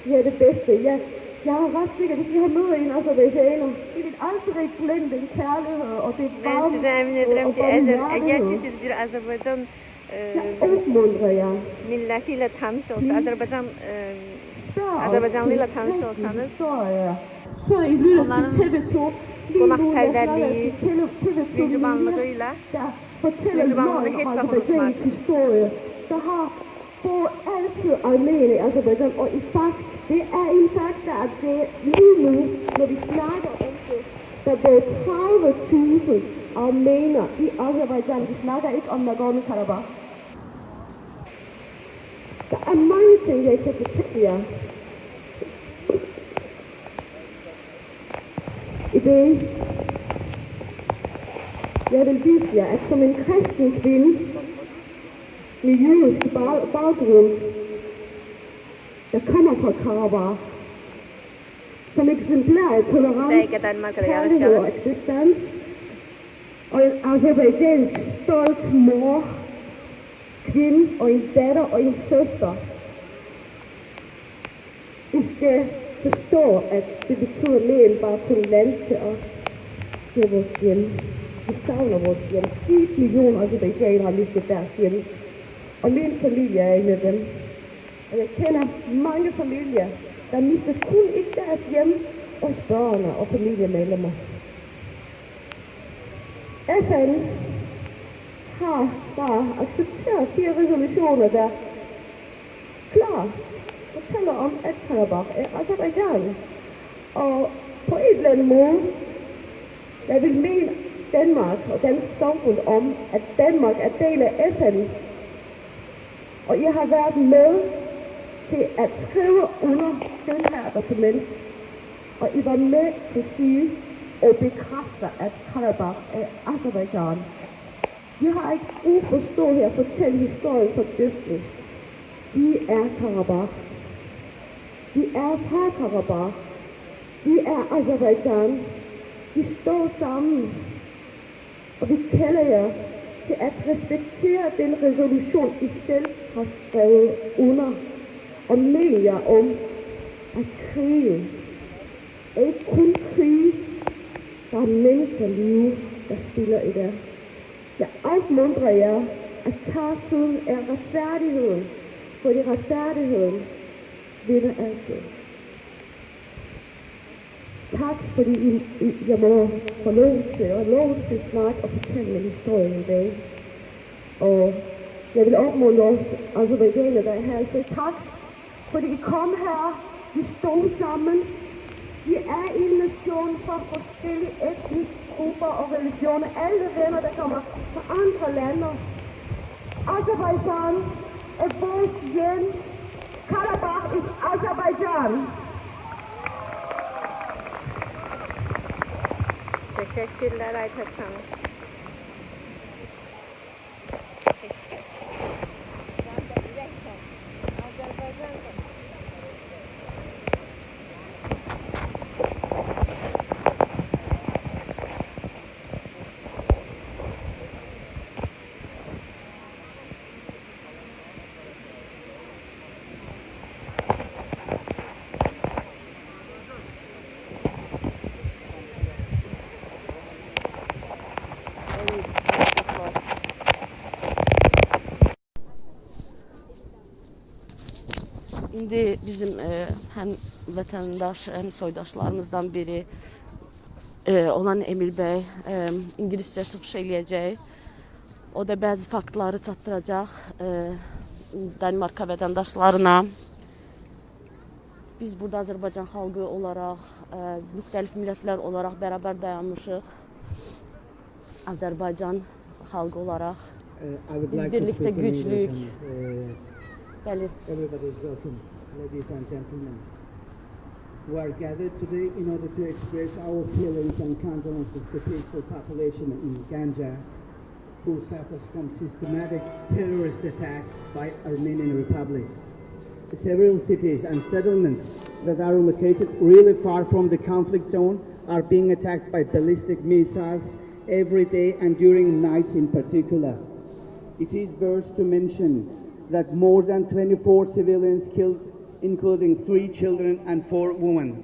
de er det bedste. Jeg er ret sikker, hvis I har mødt en azerbaijaner, I vil aldrig glemme den kærlighed og det varme Mən sizə əmin edirəm ki, əgər ki siz bir Azərbaycan milləti ilə tanış olsanız, Azərbaycanlı ilə tanış olsanız, onların qonaqpərvərliyi, mehribanlığı ilə mehribanlığını heç vaxt unutmarsınız. bor altid armene i Azerbaijan, og det er en fakt, at det lige nu, når vi snakker om det, der bor 30.000 armener i Azerbaijan. Vi snakker ikke om Nagorno-Karabakh. Der er mange ting, jeg ikke kan fortælle jer. I dag, jeg vil vise jer, at som en kristen kvinde med jødisk baggrund, der kommer fra Karabakh, som eksemplar af tolerance, kærlighed og acceptance, og en azerbaijansk stolt mor, kvinde og en datter og en søster. I skal forstå, at det betyder mere end bare kun land til os. Det er vores hjem. Vi savner vores hjem. 1 million azerbaijanere har mistet deres hjem. Og min familie er en af dem. Og jeg kender mange familier, der mister kun ikke deres hjem, også børn og familiemedlemmer. FN har bare accepteret 4 resolutioner, der klart fortæller om, at Karabakh er Azerbaijan. Og på en eller anden måde, jeg vil mene Danmark og dansk samfund om, at Danmark er del af FN. Og jeg har været med til at skrive under den her dokument. og I var med til at sige og bekræfte, at Karabakh er Azerbaijan. Vi har ikke brug for at stå her og fortælle historien for døbende. Vi er Karabakh. Vi er fra Karabakh. Vi er Azerbaijan. Vi står sammen, og vi kalder jer til at respektere den resolution, I selv har skrevet under, og minde jer om, at krigen er ikke kun krig, der er menneskeliv, der spiller i det. Jeg opmuntrer jer at tage siden af retfærdigheden, fordi retfærdigheden vinder altid. Tak, fordi jeg må få lov til snart at fortælle min historie i dag. Og jeg vil opmuntre os azerbaijanere, der er her, og sige tak, fordi I kom her, vi stod sammen. Vi er en nation fra forskellige etniske grupper og religioner. Alle venner, der kommer fra andre lande. Azerbaijan er vores hjem. Karabakh is Azerbaijan. Teşekkürler Aytaç Hanım. İndi bizim həm vətəndaş, həm soydaşlarımızdan biri olan Emil bəy İngiliscə çıxış eləyəcək. O da bəzi faktları çatdıracaq Danimarka vətəndaşlarına. Biz burada Azərbaycan xalqı olaraq, müxtəlif millətlər olaraq bərabər dayanmışıq. Azərbaycan xalqı olaraq biz birlikdə güclük. Everybody is welcome, ladies and gentlemen. We are gathered today in order to express our feelings and condolences to the peaceful population in Ganja, who suffers from systematic terrorist attacks by Armenian Republic. Several cities and settlements that are located really far from the conflict zone are being attacked by ballistic missiles every day and during night in particular. It is worth to mention that more than 24 civilians killed, including 3 children and 4 women.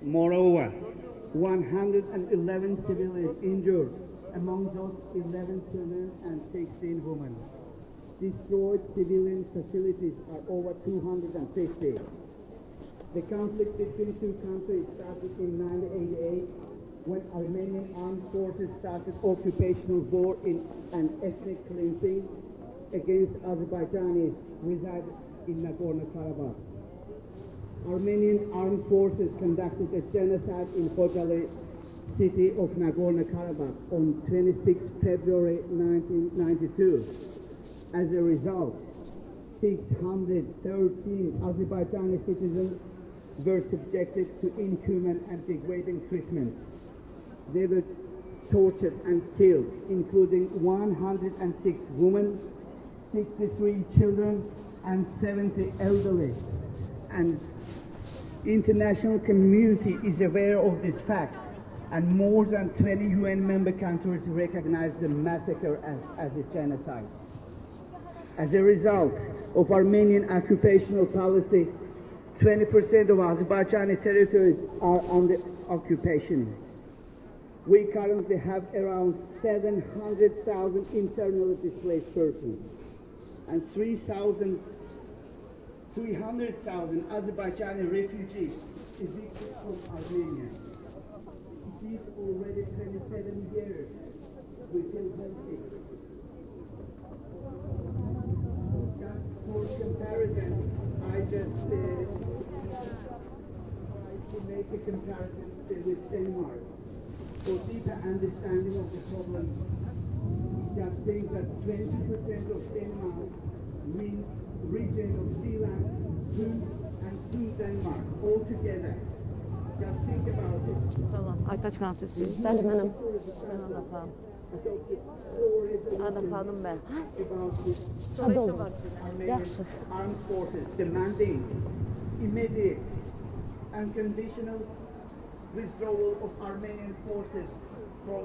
Moreover, 111 civilians injured, among those 11 children and 16 women. Destroyed civilian facilities are over 250. The conflict between two countries started in 1988 when Armenian armed forces started occupational war and ethnic cleansing against Azerbaijanis residing in Nagorno-Karabakh. Armenian armed forces conducted a genocide in Khojaly city of Nagorno-Karabakh on 26 February 1992. As a result, 613 Azerbaijani citizens were subjected to inhuman and degrading treatment. They were tortured and killed, including 106 women, 63 children, and 70 elderly. And international community is aware of this fact, and more than 20 UN member countries recognize the massacre as a genocide. As a result of Armenian occupational policy, 20% of Azerbaijani territories are under occupation. We currently have around 700,000 internally displaced persons and 300,000 Azerbaijani refugees evicted from Armenia. It is already 27 years we feel healthy. Just for comparison, I just to make a comparison with Denmark. For deeper understanding of the problem, just think that 20% of Denmark means region of Zealand, Zoom, and Denmark altogether. Just think about it. Salam. Aytaç Fransızı. Bəli, mənəm. Mən anlatam. Adopted four resolutions Xanım mən. about the Sonra işi var. Armenian armed forces demanding immediate unconditional withdrawal of Armenian forces from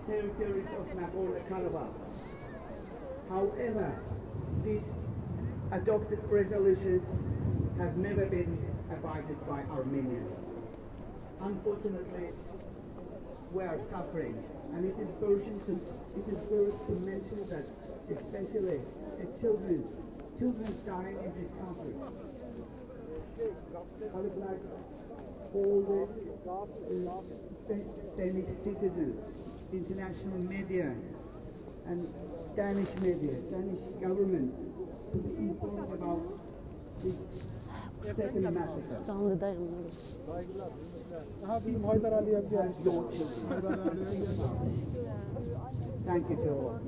territories of Nagorno-Karabakh. However, these adopted resolutions have never been abided by Armenians. Unfortunately, we are suffering, and it is worth to mention that especially the children dying in this conflict. I would like all the Danish citizens, international media, and Danish media, Danish government to be informed about this second massacre. Canlıdayım. Aha bizim Haydar Ali'ye bir And your children. Thank you to all.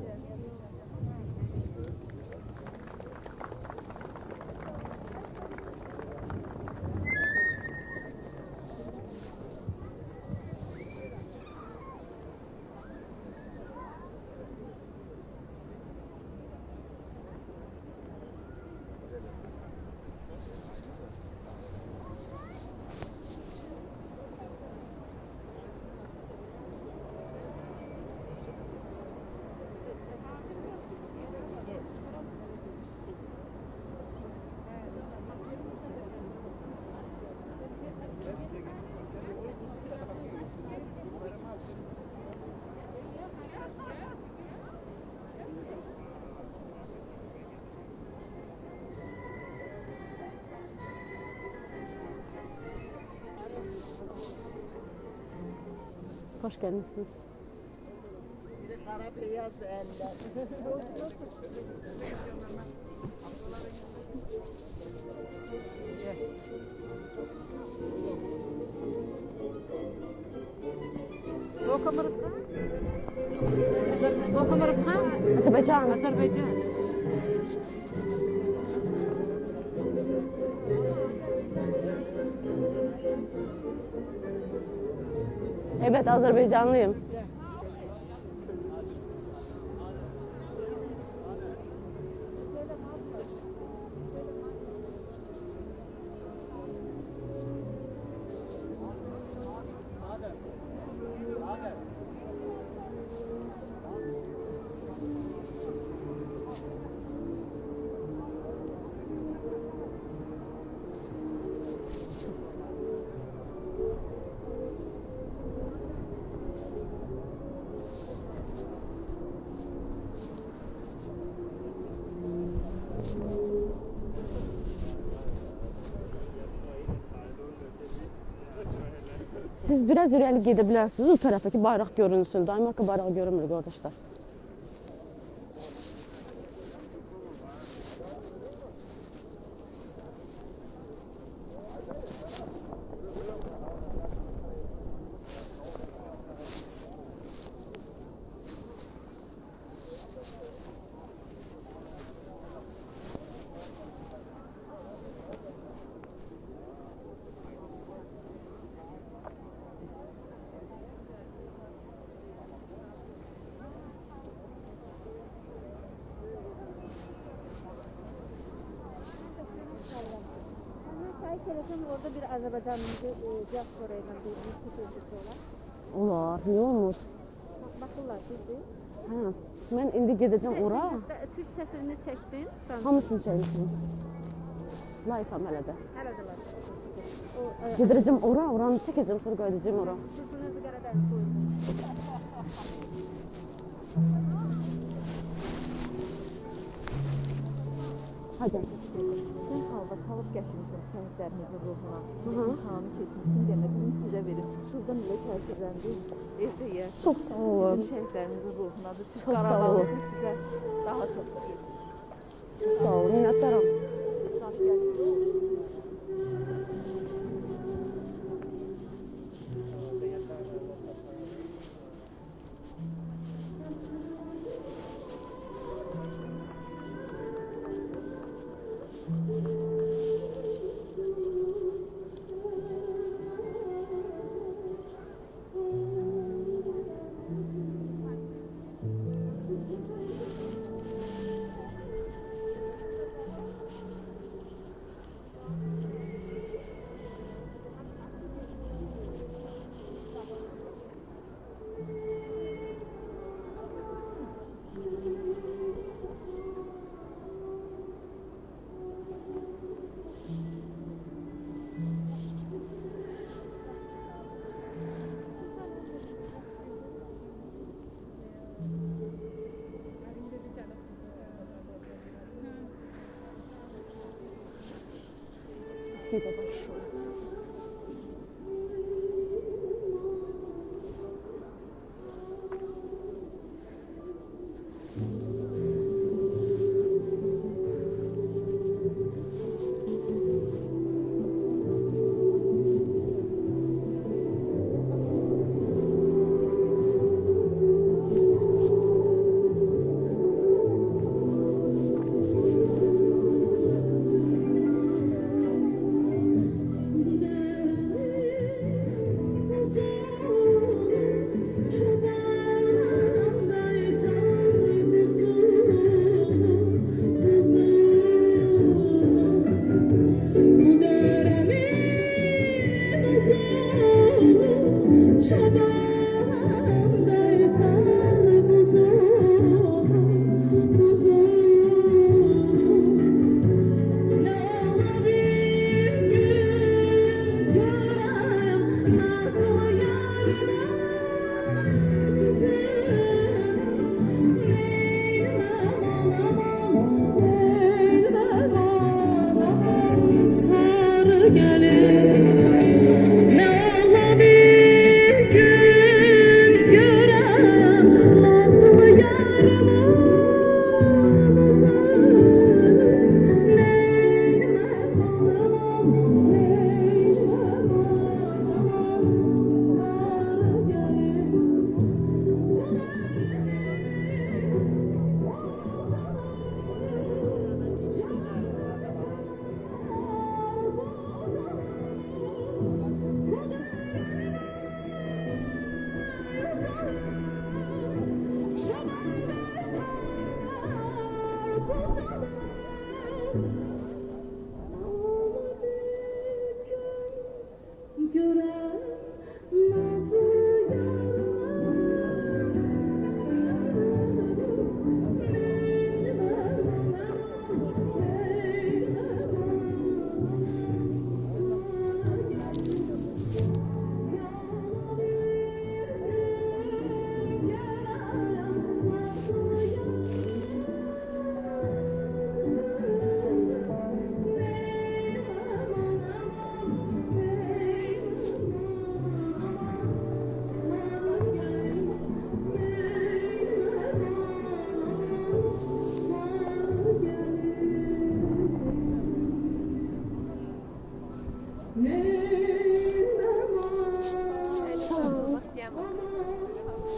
Hoş gelmişsiniz. Azərbaycan. Azərbaycan. Evet, Azərbaycanlıyım. Siz biraz irəli gedə bilərsiniz. O tərəfdəki bayraq görünsün. Danimarka bayrağı görünmür, qardaşlar. Telefon orada bir Azərbaycanlı diaspora ilə bir sözcüsü olar. Olar, niyə olmur? Baxırlar sizi. Hə, mən indi gedəcəm ora. Türk səfirini çəkdin. Hamısını çəkdim. Layıfam hələ də. Hələ də var. Gedəcəm ora, oranı çəkəcəm, sonra qayıdacağım ora. Sözünüzü qaradan qoydum. Hadi. Sen halda çalıb gətirmişəm şəhidlərimizin ruhuna. Kanı keçmişsin demək, sizə verib çıxışınızdan elə təsirləndi. Evdə yer. Çox sağ olun. Bütün şəhidlərimizin ruhunadır. Siz Çox sağ olun. Qarabağınızı sizə daha çox düşür. Çox sağ olun, minnətdaram. Sağ gəlin. Спасибо большое.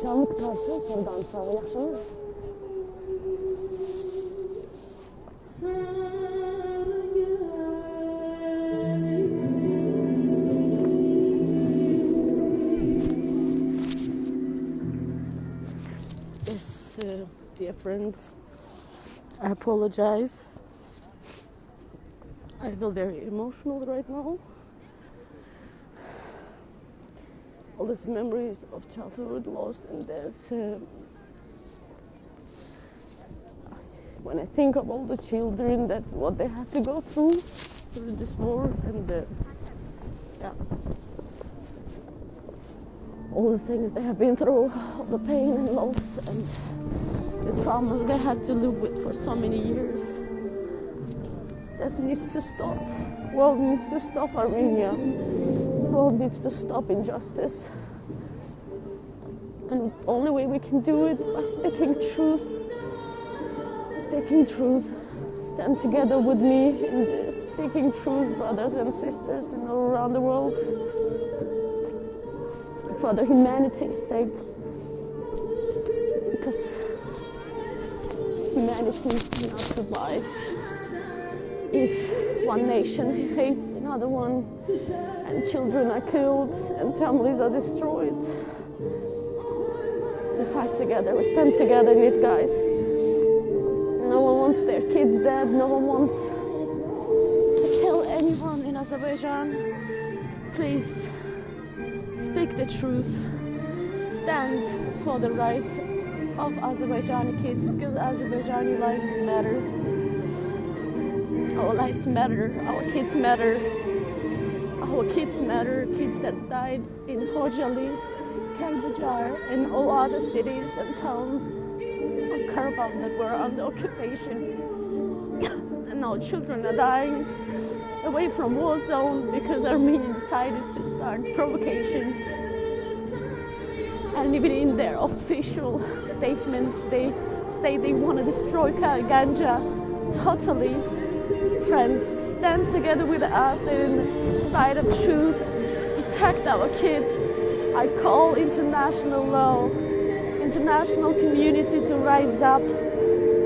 Canlı qutarsın, sonra danışalım, yaxşımı? Yes, dear friends, I apologize. I feel very emotional right now. All these memories of childhood lost and death. When I think of all the children that what they had to go through this war and yeah, all the things they have been through, all the pain and loss and the traumas they had to live with for so many years. That needs to stop. The world needs to stop Armenia. The world needs to stop injustice. And the only way we can do it by speaking truth. Speaking truth. Stand together with me in this. Speaking truth, brothers and sisters and all around the world. For the humanity's sake. Because humanity cannot survive if one nation hates another one and children are killed and families are destroyed. We fight together, we stand together in it, guys. No one wants their kids dead, no one wants to kill anyone in Azerbaijan. Please, speak the truth. Stand for the rights of Azerbaijani kids because Azerbaijani lives matter. Our lives matter, our kids matter. Our kids matter, kids that died in Hojali, Bazar, and all other cities and towns of Karavan that were under occupation. And our children are dying. away from war zone because Armenia decided to start provocations. And even in their official statements, they state they want to destroy ganja totally. Friends, stand together with us in the side of truth, protect our kids. I call international law, international community to rise up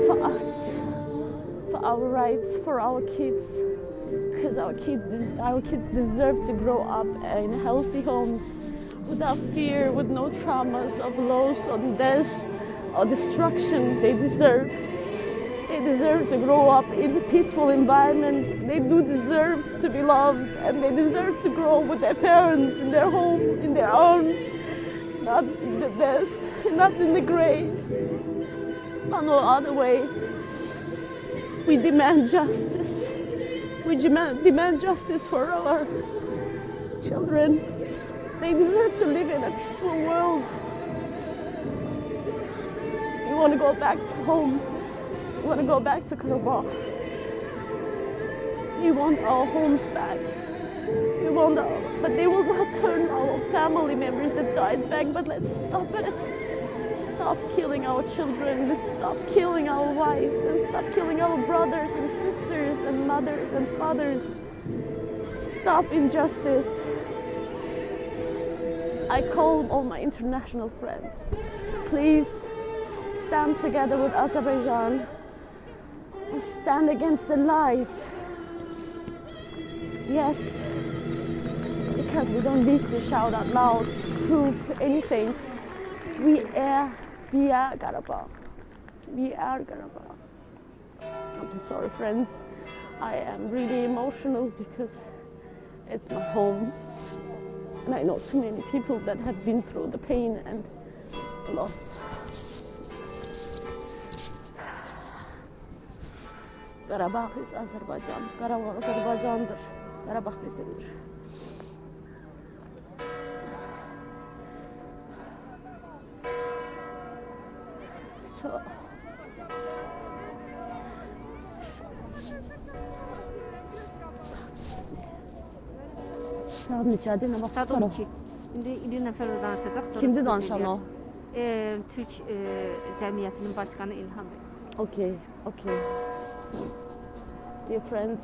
for us, for our rights, for our kids, because our kids deserve to grow up in healthy homes without fear, with no traumas of loss or death or destruction. They deserve to grow up in a peaceful environment. They do deserve to be loved, and they deserve to grow with their parents in their home, in their arms, not in the death, not in the grave, or no other way. We demand justice. We demand justice for our children. They deserve to live in a peaceful world. We want to go back to home. We want to go back to Karabakh. We want our homes back. But they will not turn our family members that died back. But let's stop it. Stop killing our children. Let's stop killing our wives and stop killing our brothers and sisters and mothers and fathers. Stop injustice. I call all my international friends. Please stand together with Azerbaijan and stand against the lies. Yes, because we don't need to shout out loud to prove anything. We are Karabakh. We are Karabakh. I'm so sorry, friends. I am really emotional because it's my home. And I know too many people that have been through the pain and loss. Karabakh is Azerbaijan. Karabakh Azərbaycandır. Karabakh bizimdir. Saat neçədir? Nə vaxt? Saat 12. İndi İlin nəfərlə danışacaq. Kimdir danışan o? Türk cəmiyyətinin başqanı İlham bəy. Okay. Dear friends,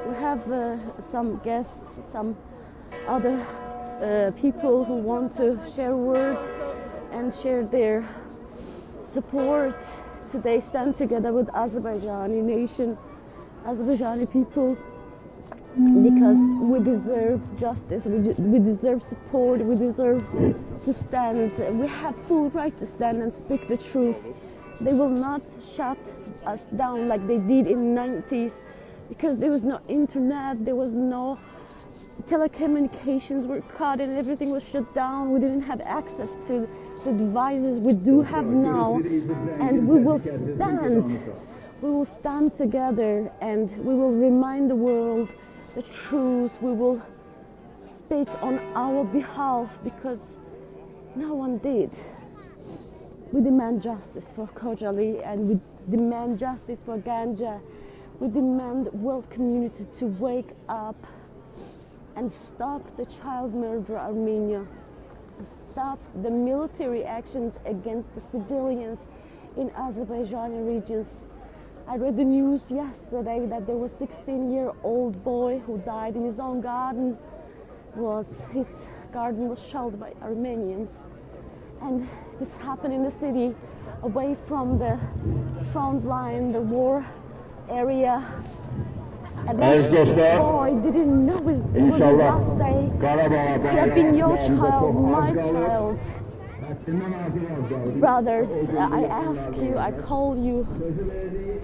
we have some guests, some other people who want to share word and share their support. Today stand together with Azerbaijani nation, Azerbaijani people, because we deserve justice, we deserve support, we deserve to stand. We have full right to stand and speak the truth. They will not shut us down like they did in the 90s, because there was no internet, there was no telecommunications were cut and everything was shut down. We didn't have access to the devices we do have now, and we will stand. We will stand together and we will remind the world the truth. We will speak on our behalf because no one did. We demand justice for Kojali and we demand justice for Ganja. We demand world community to wake up and stop the child murder Armenia. Stop the military actions against the civilians in Azerbaijani regions. I read the news yesterday that there was a 16-year-old boy who died in his own garden. His garden was shelled by Armenians. And this happened in the city, away from the front line, the war area. And that boy didn't know it was his last day. He had been your child, my child. Brothers, I ask you, I call you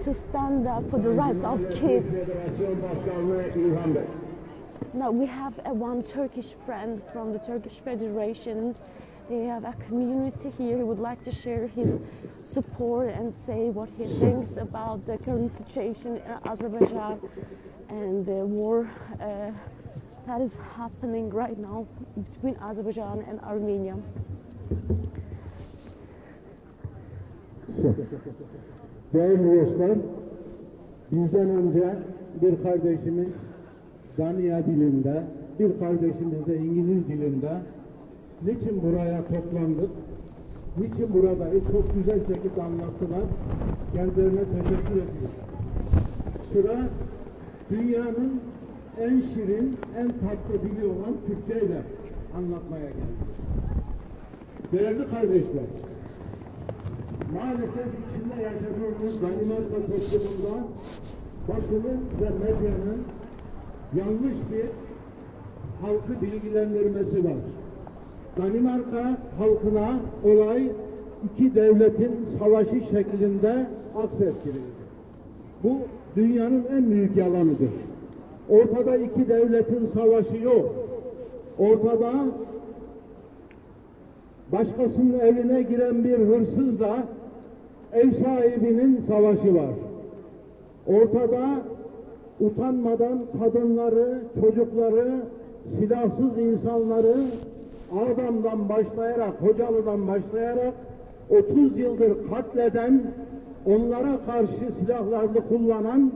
to stand up for the rights of kids. Now we have one Turkish friend from the Turkish Federation. They have a community here. He would like to share his support and say what he thinks about the current situation in Azerbaijan and the war that is happening right now between Azerbaijan and Armenia. Değerli dostlar, bizden önce bir kardeşimiz Daniya dilinde, bir kardeşimiz de İngiliz dilinde niçin buraya toplandık, niçin buradayız çok güzel şekilde anlattılar. Kendilerine teşekkür ediyorum. Sıra dünyanın en şirin, en tatlı dili olan Türkçeyle anlatmaya geldi. Değerli kardeşler, maalesef içinde yaşadığımız Danimarka toplumunda basının ve medyanın yanlış bir halkı bilgilendirmesi var. Danimarka halkına olay iki devletin savaşı şeklinde atfettirildi. Bu dünyanın en büyük yalanıdır. Ortada iki devletin savaşı yok. Ortada başkasının evine giren bir hırsızla ev sahibinin savaşı var. Ortada utanmadan kadınları, çocukları, silahsız insanları Adam'dan başlayarak, Hocalı'dan başlayarak 30 yıldır katleden, onlara karşı silahlarını kullanan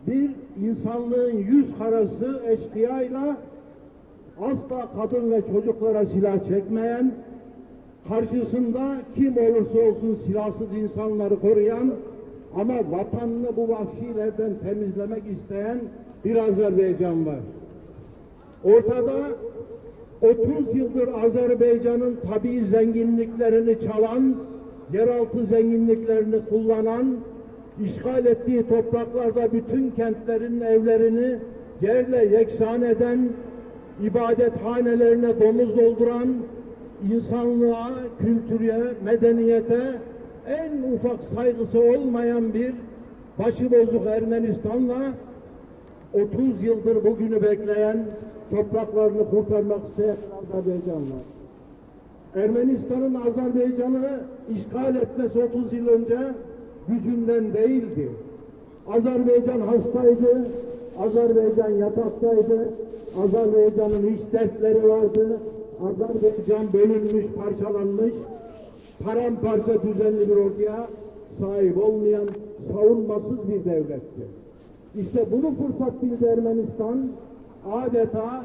bir insanlığın yüz karası eşkıyayla asla kadın ve çocuklara silah çekmeyen, karşısında kim olursa olsun silahsız insanları koruyan ama vatanını bu vahşilerden temizlemek isteyen bir Azerbaycan var. Ortada 30 yıldır Azerbaycan'ın tabii zenginliklerini çalan, yeraltı zenginliklerini kullanan, işgal ettiği topraklarda bütün kentlerin evlerini yerle yeksan eden, ibadethanelerine domuz dolduran, insanlığa, kültüre, medeniyete en ufak saygısı olmayan bir başıbozuk Ermenistan'la 30 yıldır bugünü bekleyen, topraklarını kurtarmak isteyen Azerbaycanlar. Ermenistan'ın Azerbaycan'ı işgal etmesi 30 yıl önce gücünden değildi. Azerbaycan hastaydı, Azerbaycan yataktaydı, Azerbaycan'ın iç dertleri vardı, Azerbaycan bölünmüş, parçalanmış, paramparça düzenli bir orduya sahip olmayan, savunmasız bir devletti. İşte bunu fırsat bildi Ermenistan, adeta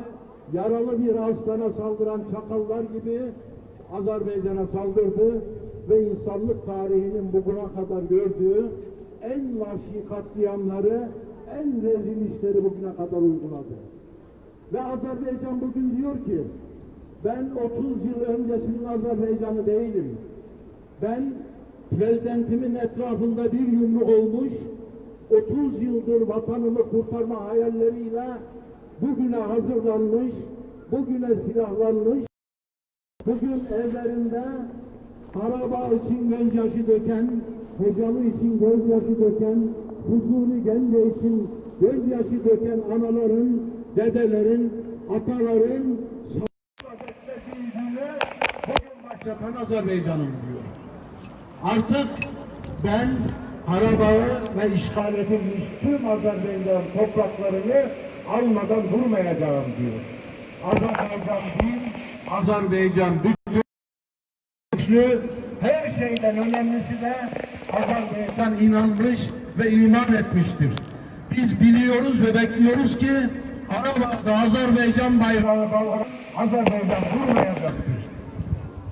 yaralı bir aslana saldıran çakallar gibi Azerbaycan'a saldırdı ve insanlık tarihinin bugüne kadar gördüğü en vahşi katliamları, en rezil işleri bugüne kadar uyguladı. Ve Azerbaycan bugün diyor ki, ben 30 yıl öncesinin Azerbaycan'ı değilim. Ben prezidentimin etrafında bir yumruk olmuş, 30 yıldır vatanımı kurtarma hayalleriyle bugüne hazırlanmış, bugüne silahlanmış, bugün evlerinde Karabağ için gözyaşı döken, Hocalı için gözyaşı döken, Huzuri Gence için gözyaşı döken anaların, dedelerin, ataların beklediği günü bugün başlatan Azerbaycan'ın diyor. Artık ben Karabağ'ı ve işgal edilmiş tüm Azerbaycan topraklarını almadan durmayacağım diyor. Azerbaycan değil, Azerbaycan güçlü, her şeyden önemlisi de Azerbaycan inanmış ve iman etmiştir. Biz biliyoruz ve bekliyoruz ki Karabağ'da Azerbaycan bayrağı dalgalan, Azerbaycan durmayacaktır.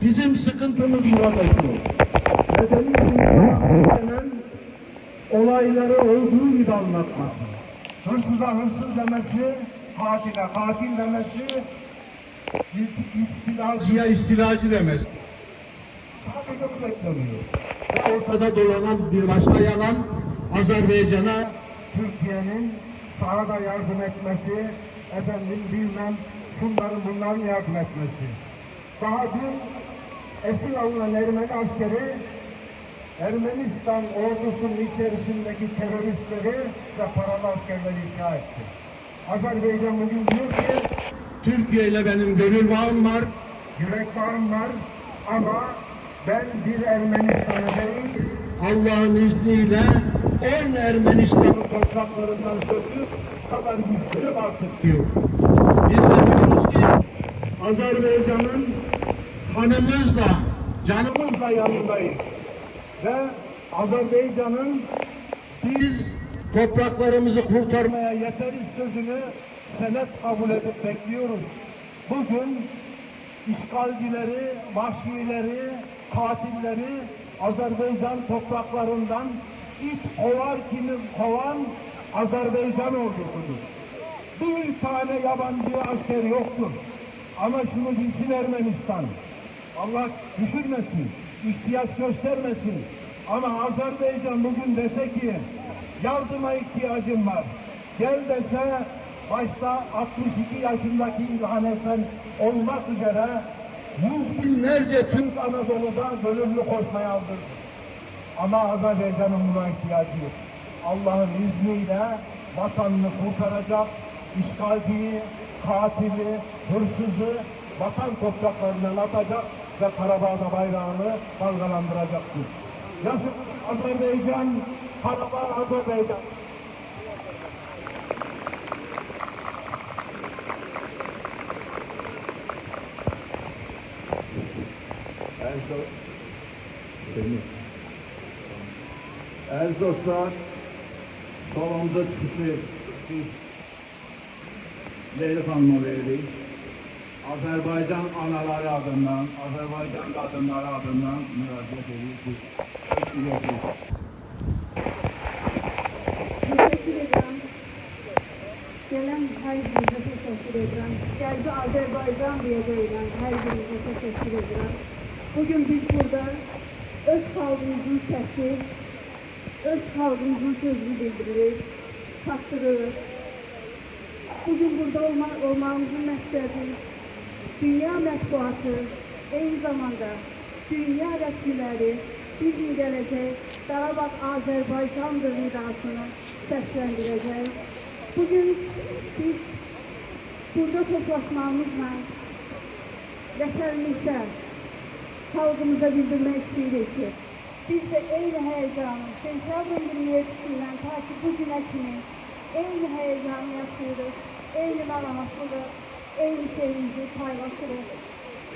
Bizim sıkıntımız burada şu. Medeni dünyanın olayları olduğu gibi anlatması. Hırsıza hırsız demesi, katile katil demesi, istilacıya istilacı demesi. Sadece bu bekleniyor. Ortada dolanan bir başka yalan, Azerbaycan'a Türkiye'nin sahada yardım etmesi, efendim bilmem şunların bunların yardım etmesi. Daha dün esir alınan Ermeni askeri, Ermenistan ordusunun içerisindeki teröristleri ve paralı askerleri ikna etti. Azerbaycan bugün diyor ki, Türkiye ile benim gönül bağım var, yürek bağım var ama ben bir Ermenistan'ı değil, Allah'ın izniyle 10 Ermenistan'ı topraklarından söküp kadar güçlü artık diyor. Biz de diyoruz ki Azerbaycan'ın kanımızla, canımızla yanındayız. Ve Azerbaycan'ın biz topraklarımızı kurtarmaya yeteriz sözünü senet kabul edip bekliyoruz. Bugün işgalcileri, vahşileri, katilleri Azerbaycan topraklarından it kovar kimi kovan Azerbaycan ordusudur. Bir tane yabancı asker yoktur. Ama şunu bilsin Ermenistan. Allah düşürmesin, ihtiyaç göstermesin. Ama Azerbaycan bugün dese ki yardıma ihtiyacım var. Gel dese başta 62 yaşındaki İlhan Esen olmak üzere yüz binlerce Türk Anadolu'da gönüllü koşmaya aldırdı. Ama Azerbaycan'ın buna ihtiyacı yok. Allah'ın izniyle vatanını kurtaracak, işgalciyi, katili, hırsızı vatan topraklarından atacak ve Karabağ'da bayrağını dalgalandıracaktır. Yaşasın Azerbaycan, Karabağ Azerbaycan. Əziz dostlar, salonumuza çıxışı biz Leyli xanıma verdik. Azərbaycan anaları adından, Azərbaycan qadınları adından müraciət edirik. Teşekkür ederim. Gelen her birine teşekkür ederim. Geldi Azerbaycan diye söylen her birine teşekkür ederim. Bugün biz burada öz halkımızın sesi, öz halkımızın sözünü bildiririk, çatdırırıq. Bugün burada olmamızın məqsədi dünya mətbuatı, eyni zamanda dünya rəsmiləri bir gün gələcək Qarabağ Azərbaycandır nidasını səsləndirəcək. Bugün biz burada toplaşmamızla vətənimizdə xalqımıza bildirmək istəyirik ki, biz də eyni həyəcanı, sentyabrın 27-sindən ta ki bu günə kimi eyni həyəcanı yaşayırıq, eyni narahatlığı, eyni sevinci paylaşırıq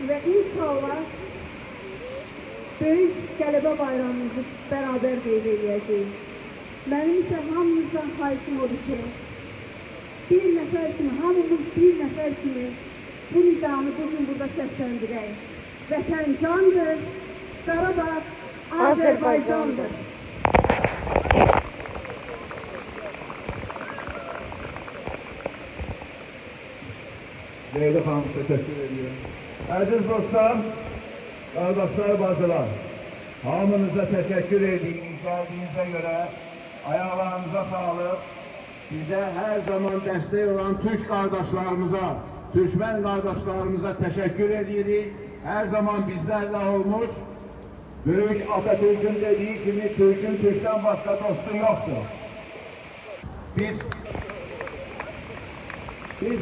və inşallah böyük qələbə bayramımızı bərabər qeyd edəcəyik. Mənim isə hamımızdan xahişim odur ki, bir nəfər kimi, hamımız bir nəfər kimi bu nizamı bugün burada səsləndirək. Vətən candır, Qarabağ Azərbaycandır. Leyli xanım, teşekkür ediyorum. Aziz dostlar, kardeşler, bacılar, hamınıza teşekkür edeyim. Geldiğinize göre ayaklarınıza sağlık. Bize her zaman destek olan Türk kardeşlerimize, Türkmen kardeşlerimize teşekkür ediyoruz. Her zaman bizlerle olmuş. Büyük Atatürk'ün dediği gibi Türk'ün Türk'ten başka dostu yoktur. Biz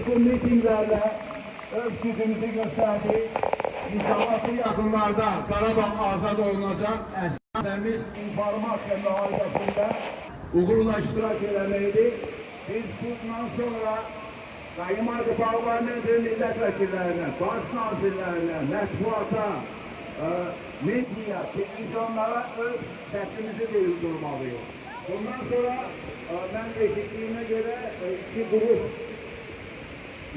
bu mitinglerle öz gücümüzü gösterdik. İnşallah yakınlarda Karabağ azad olunacak. Esnafımız informasya müharibesinde uğurla iştirak eləməkdir. Biz bundan sonra Danimarka Azərbaycanlıların milletvekillerine, baş nazirlerine, mətbuata, medyaya, televizyonlara öz sesimizi duyurmalıyız. Bundan sonra ben eşitliğime göre iki grup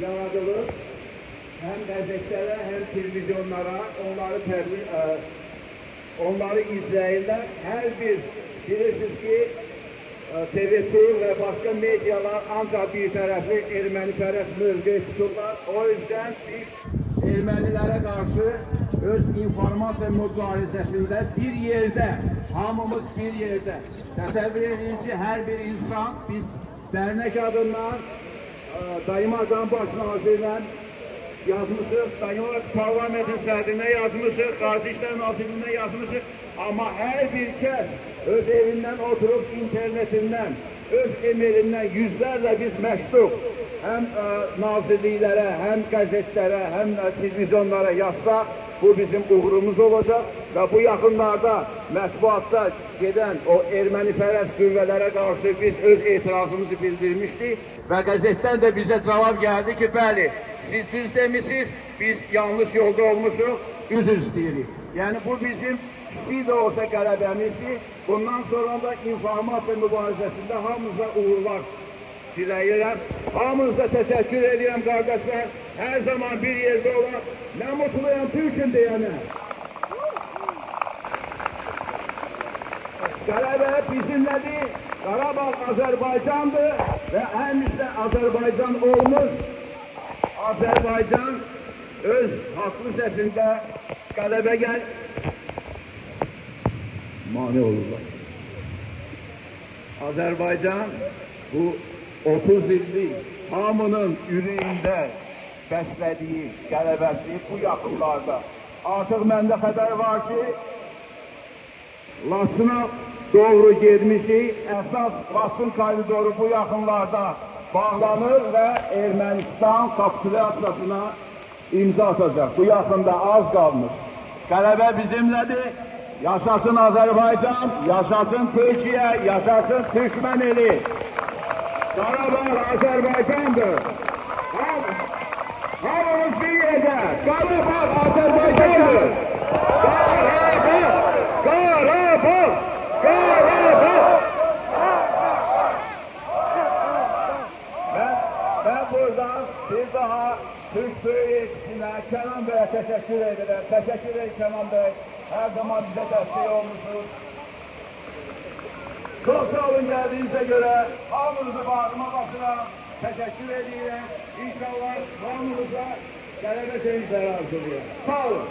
yaradılır. Hem gazetelere hem televizyonlara onları izleyirler. Her bir bilirsiniz ki TV2 ve başka medyalar ancak bir taraflı erməni-pərəst mövqe tuturlar. O yüzden biz ermənilere karşı öz informasya mübarizəsində bir yerde, hamımız bir yerde. Təsəvvür edin ki, her bir insan, biz dernek adından Danimarka'nın baş nazirine yazmışıq, Danimarka parlamentin sədrinə yazmışıq, Qarşı İşlər Nazirliyinə yazmışıq. Ama her bir kəs öz evinden oturup internetinden, öz emelinden yüzlerle biz məktub hem nazirliklere, hem gazetlere, hem televizyonlara yazsaq, bu bizim uğurumuz olacak ve bu yakınlarda mətbuatda gedən o erməni-pərəst qüvvələrə qarşı biz öz etirazımızı bildirmişdik ve gazetten de bize cevap geldi ki, bəli, siz düz demişsiniz, biz yanlış yolda olmuşuq, üzr istəyirik. Yani bu bizim kiçik de olsa qələbəmizdir. Bundan sonra da informasiya mübarizəsində hamımıza uğurlar diləyirəm. Hamınıza təşəkkür edirəm qardaşlar. Hər zaman bir yerdə olan, nə mutluyam Türk'üm deyənə. Qələbə bizimlədir. Qarabağ Azərbaycandır və həmişə Azərbaycan olmuş. Azərbaycan öz haqlı səsində qələbə gəl. Mane olurlar. Azərbaycan bu 30 illik hamının ürəyində bəslədiyi qələbəsi bu yaxınlarda. Artıq məndə xəbər var ki, Laçına doğru getmişik, əsas Laçın koridoru bu yaxınlarda bağlanır və Ermənistan kapitulyasiyasına imza atacaq. Bu yaxında az qalmış. Qələbə bizimlədir. Yaşasın Azərbaycan, yaşasın Türkiyə, yaşasın Türkmen eli. Qarabağ Azərbaycandır. Hamımız bir yerdə. Qarabağ Azərbaycandır. Qarabağ! Qarabağ! Qarabağ! Ben buradan bir daha Türk böyüyetisine, Kenan Bey'e teşekkür ederim. Teşekkür ederim Kenan Bey. Her zaman bize destek olmuşsunuz. Çok sağ olun geldiğinize göre. Hamınızı bağrıma basına teşekkür ediyorum. İnşallah hamınıza qələbə sevincləri arzulayıram. Sağ olun.